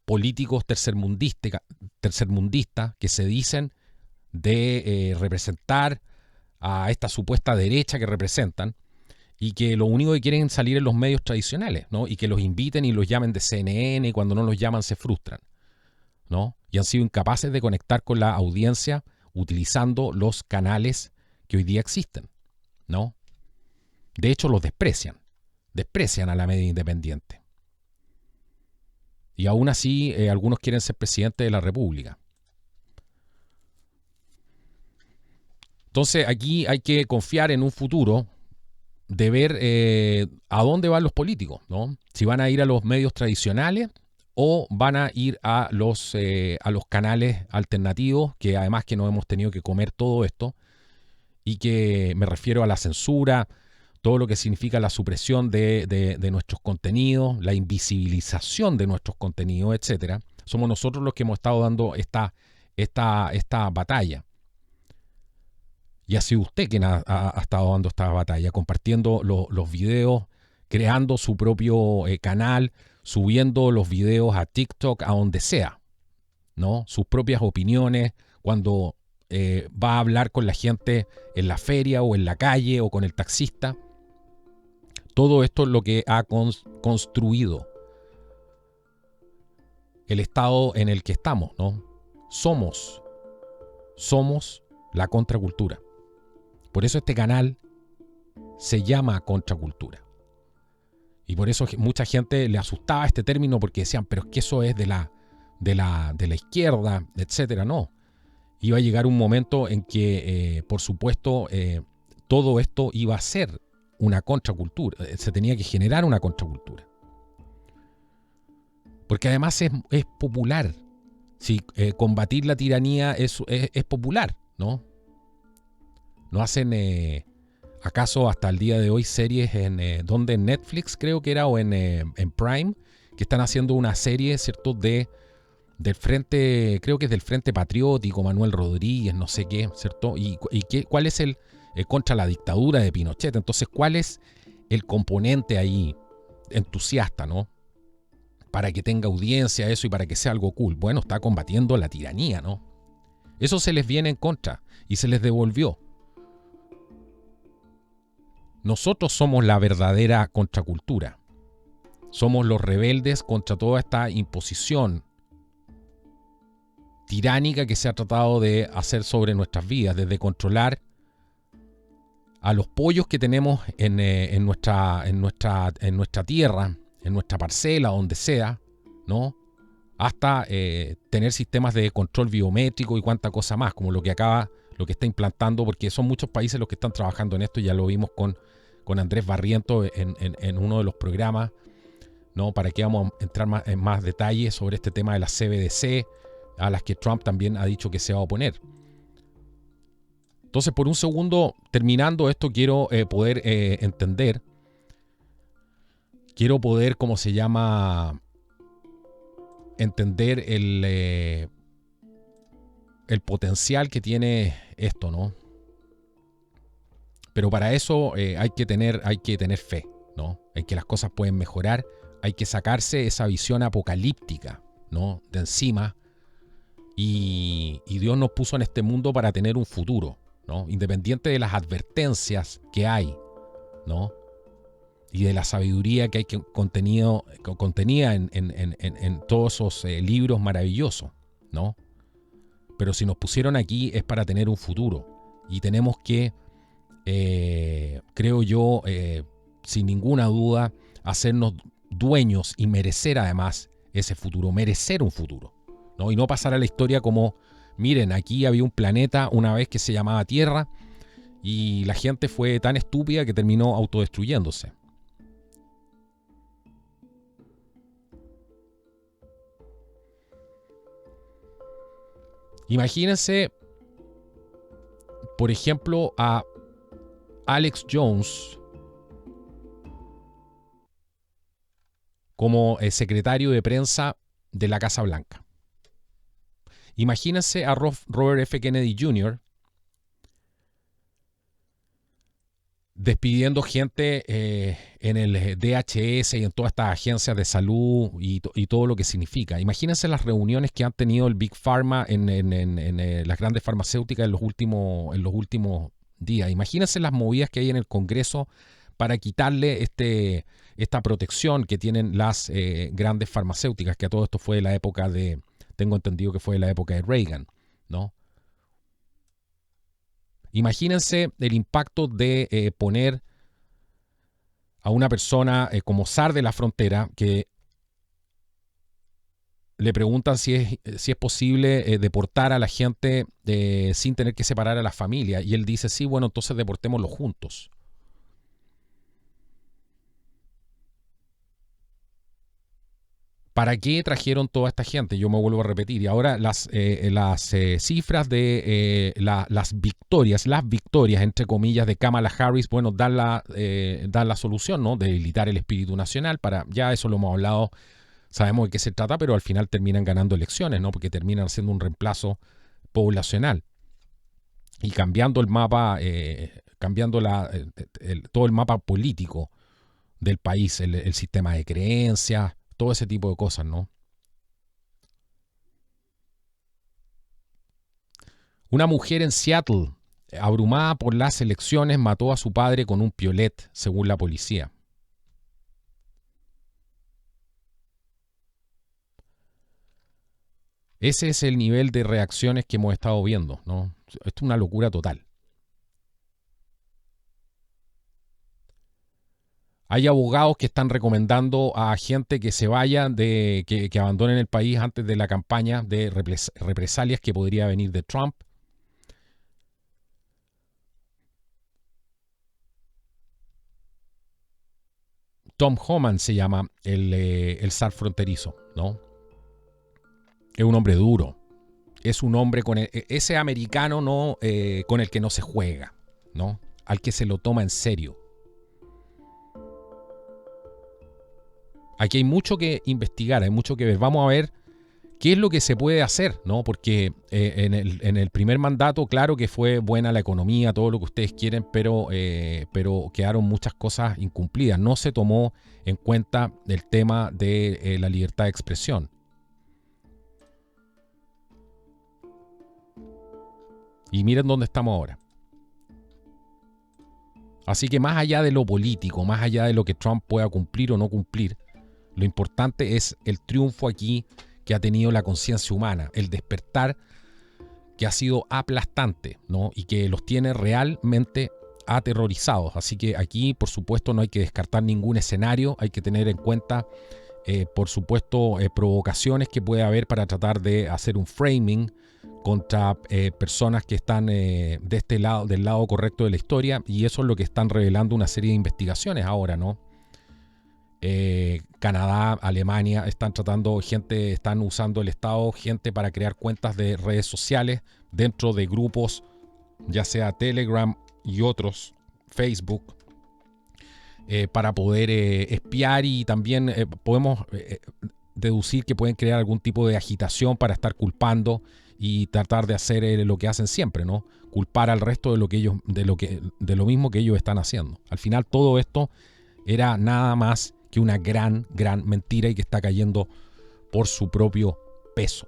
políticos tercermundistas que se dicen de representar a esta supuesta derecha que representan y que lo único que quieren es salir en los medios tradicionales, ¿no? Y que los inviten y los llamen de CNN y cuando no los llaman se frustran, ¿no? Y han sido incapaces de conectar con la audiencia utilizando los canales que hoy día existen, ¿no? De hecho, los desprecian a la media independiente. Y aún así, algunos quieren ser presidente de la República. Entonces, aquí hay que confiar en un futuro de ver a dónde van los políticos, ¿no? Si van a ir a los medios tradicionales o van a ir a los canales alternativos, que además que nos hemos tenido que comer todo esto, y que me refiero a la censura, todo lo que significa la supresión de nuestros contenidos, la invisibilización de nuestros contenidos, etcétera. Somos nosotros los que hemos estado dando esta batalla. Y ha sido usted quien ha estado dando esta batalla, compartiendo los videos, creando su propio canal, subiendo los videos a TikTok, a donde sea, ¿no? Sus propias opiniones, cuando va a hablar con la gente en la feria o en la calle o con el taxista. Todo esto es lo que ha construido el estado en el que estamos, ¿no? Somos la contracultura. Por eso este canal se llama Contracultura. Y por eso mucha gente le asustaba este término porque decían, pero es que eso es de la izquierda, etcétera. No. Iba a llegar un momento en que, por supuesto, todo esto iba a ser una contracultura. Se tenía que generar una contracultura. Porque además es popular. Si combatir la tiranía es popular, ¿no? No hacen, acaso hasta el día de hoy, series donde en Netflix creo que era o en Prime, que están haciendo una serie, ¿cierto? Del Frente, creo que es del Frente Patriótico, Manuel Rodríguez, no sé qué, ¿cierto? ¿Cuál es el contra la dictadura de Pinochet? Entonces, ¿cuál es el componente ahí entusiasta, ¿no? para que tenga audiencia eso y para que sea algo cool. Bueno, está combatiendo la tiranía, ¿no? Eso se les viene en contra y se les devolvió. Nosotros somos la verdadera contracultura. Somos los rebeldes contra toda esta imposición tiránica que se ha tratado de hacer sobre nuestras vidas, desde controlar a los pollos que tenemos en nuestra tierra, en nuestra parcela, donde sea, ¿no? Hasta tener sistemas de control biométrico y cuánta cosa más, como lo que está implantando, porque son muchos países los que están trabajando en esto, ya lo vimos con Andrés Barriento en uno de los programas, ¿no? Para que vamos a entrar en más detalles sobre este tema de las CBDC, a las que Trump también ha dicho que se va a oponer. Entonces, por un segundo, terminando esto, quiero poder entender, quiero poder, ¿cómo se llama?, entender el potencial que tiene esto, ¿no? Pero para eso hay que tener fe, ¿no? En que las cosas pueden mejorar, hay que sacarse esa visión apocalíptica, ¿no?, de encima. Y Dios nos puso en este mundo para tener un futuro, ¿no? Independiente de las advertencias que hay, ¿no? Y de la sabiduría que hay contenida en todos esos libros maravillosos, ¿no? Pero si nos pusieron aquí es para tener un futuro. Y tenemos que, creo yo, sin ninguna duda, hacernos dueños y merecer además ese futuro, merecer un futuro, ¿no? Y no pasar a la historia como, miren, aquí había un planeta una vez que se llamaba Tierra y la gente fue tan estúpida que terminó autodestruyéndose. Imagínense, por ejemplo, a Alex Jones como secretario de prensa de la Casa Blanca. Imagínense a Robert F. Kennedy Jr. despidiendo gente en el DHS y en todas estas agencias de salud y todo lo que significa. Imagínense las reuniones que han tenido el Big Pharma en las grandes farmacéuticas en los últimos días. Imagínense las movidas que hay en el Congreso para quitarle esta protección que tienen las grandes farmacéuticas, que a todo esto fue de la época tengo entendido que fue de la época de Reagan, ¿no? Imagínense el impacto de poner a una persona como zar de la frontera que le preguntan si es posible deportar a la gente sin tener que separar a la familia. Y él dice, sí, bueno, entonces deportémoslos juntos. ¿Para qué trajeron toda esta gente? Yo me vuelvo a repetir. Y ahora las cifras de las victorias, entre comillas, de Kamala Harris, bueno, dan la solución, ¿no? Debilitar el espíritu nacional. Ya eso lo hemos hablado, sabemos de qué se trata, pero al final terminan ganando elecciones, ¿no? Porque terminan haciendo un reemplazo poblacional. Y cambiando el mapa, todo el mapa político del país, el sistema de creencias, todo ese tipo de cosas, ¿no? Una mujer en Seattle, abrumada por las elecciones, mató a su padre con un piolet, según la policía. Ese es el nivel de reacciones que hemos estado viendo, ¿no? Esto es una locura total. Hay abogados que están recomendando a gente que se vayan, que abandonen el país antes de la campaña de represalias que podría venir de Trump. Tom Homan se llama el zar fronterizo, ¿no? Es un hombre duro. Es un hombre con ese americano, ¿no? Con el que no se juega, ¿no? Al que se lo toma en serio. Aquí hay mucho que investigar, hay mucho que ver. Vamos a ver ¿Qué es lo que se puede hacer? ¿No? Porque en el primer mandato, claro que fue buena la economía, todo lo que ustedes quieren, pero quedaron muchas cosas incumplidas. No se tomó en cuenta el tema de la libertad de expresión. Y miren dónde estamos ahora. Así que más allá de lo político, más allá de lo que Trump pueda cumplir o no cumplir, lo importante es el triunfo aquí que ha tenido la conciencia humana, el despertar que ha sido aplastante, ¿no? Y que los tiene realmente aterrorizados. Así que aquí, por supuesto, no hay que descartar ningún escenario, hay que tener en cuenta, por supuesto, provocaciones que puede haber para tratar de hacer un framing contra personas que están de este lado, del lado correcto de la historia, y eso es lo que están revelando una serie de investigaciones ahora, ¿no? Canadá, Alemania están usando el Estado, gente para crear cuentas de redes sociales dentro de grupos, ya sea Telegram y otros, Facebook, para poder espiar, y también podemos deducir que pueden crear algún tipo de agitación para estar culpando y tratar de hacer lo que hacen siempre, ¿no? Culpar al resto de lo mismo que ellos están haciendo. Al final todo esto era nada más que una gran mentira y que está cayendo por su propio peso.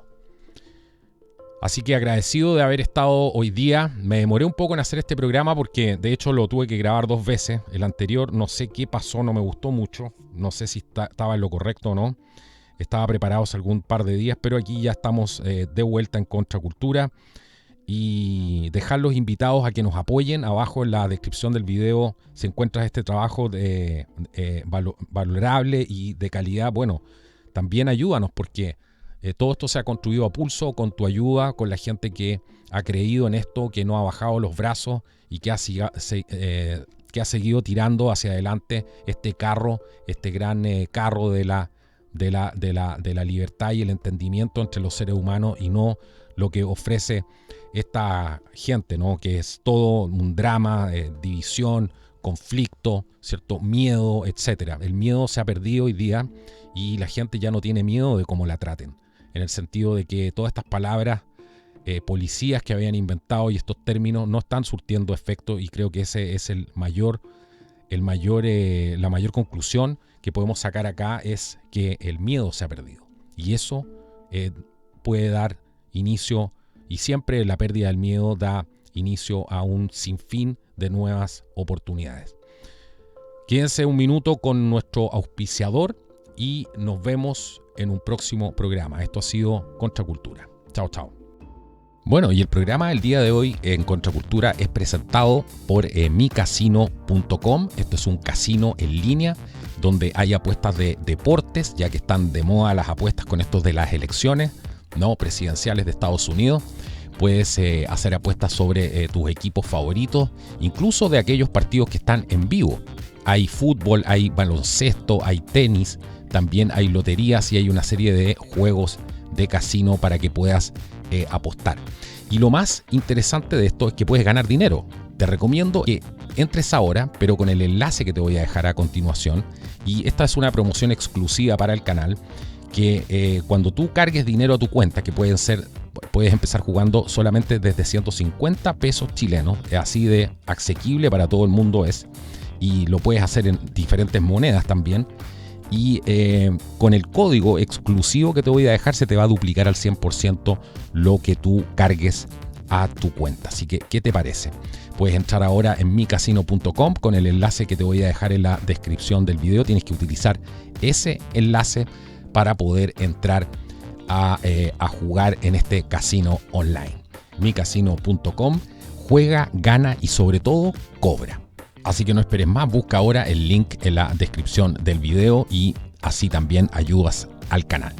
Así que agradecido de haber estado hoy día. Me demoré un poco en hacer este programa porque de hecho lo tuve que grabar 2 veces. El anterior no sé qué pasó, no me gustó mucho. No sé si estaba en lo correcto o no. Estaba preparado hace algún par de días, pero aquí ya estamos de vuelta en Contracultura. Y dejarlos invitados a que nos apoyen. Abajo en la descripción del video se encuentra este trabajo valorable y de calidad. Bueno, también ayúdanos porque todo esto se ha construido a pulso, con tu ayuda, con la gente que ha creído en esto, que no ha bajado los brazos y que ha seguido tirando hacia adelante este carro, este gran carro de la libertad y el entendimiento entre los seres humanos, y no lo que ofrece esta gente, ¿no? Que es todo un drama, división, conflicto, ¿cierto? Miedo, etcétera. El miedo se ha perdido hoy día y la gente ya no tiene miedo de cómo la traten, en el sentido de que todas estas palabras policías que habían inventado y estos términos no están surtiendo efecto, y creo que ese es la mayor conclusión que podemos sacar acá, es que el miedo se ha perdido, y eso puede dar inicio, y siempre la pérdida del miedo da inicio a un sinfín de nuevas oportunidades. Quédense un minuto con nuestro auspiciador y nos vemos en un próximo programa. Esto ha sido Contracultura. Chao, chao. Bueno, y el programa del día de hoy en Contracultura es presentado por micasino.com. Esto es un casino en línea donde hay apuestas de deportes, ya que están de moda las apuestas con estos de las elecciones, ¿no?, presidenciales de Estados Unidos. Puedes hacer apuestas sobre tus equipos favoritos, incluso de aquellos partidos que están en vivo. Hay fútbol, hay baloncesto, hay tenis, también hay loterías y hay una serie de juegos de casino para que puedas apostar. Y lo más interesante de esto es que puedes ganar dinero. Te recomiendo que entres ahora, pero con el enlace que te voy a dejar a continuación. Y esta es una promoción exclusiva para el canal, que cuando tú cargues dinero a tu cuenta, que puedes empezar jugando solamente desde 150 pesos chilenos, así de asequible para todo el mundo es, y lo puedes hacer en diferentes monedas también, y con el código exclusivo que te voy a dejar se te va a duplicar al 100% lo que tú cargues a tu cuenta. Así que, ¿qué te parece? Puedes entrar ahora en micasino.com con el enlace que te voy a dejar en la descripción del video. Tienes que utilizar ese enlace para poder entrar a jugar en este casino online. micasino.com. Juega, gana y sobre todo cobra. Así que no esperes más, busca ahora el link en la descripción del video y así también ayudas al canal.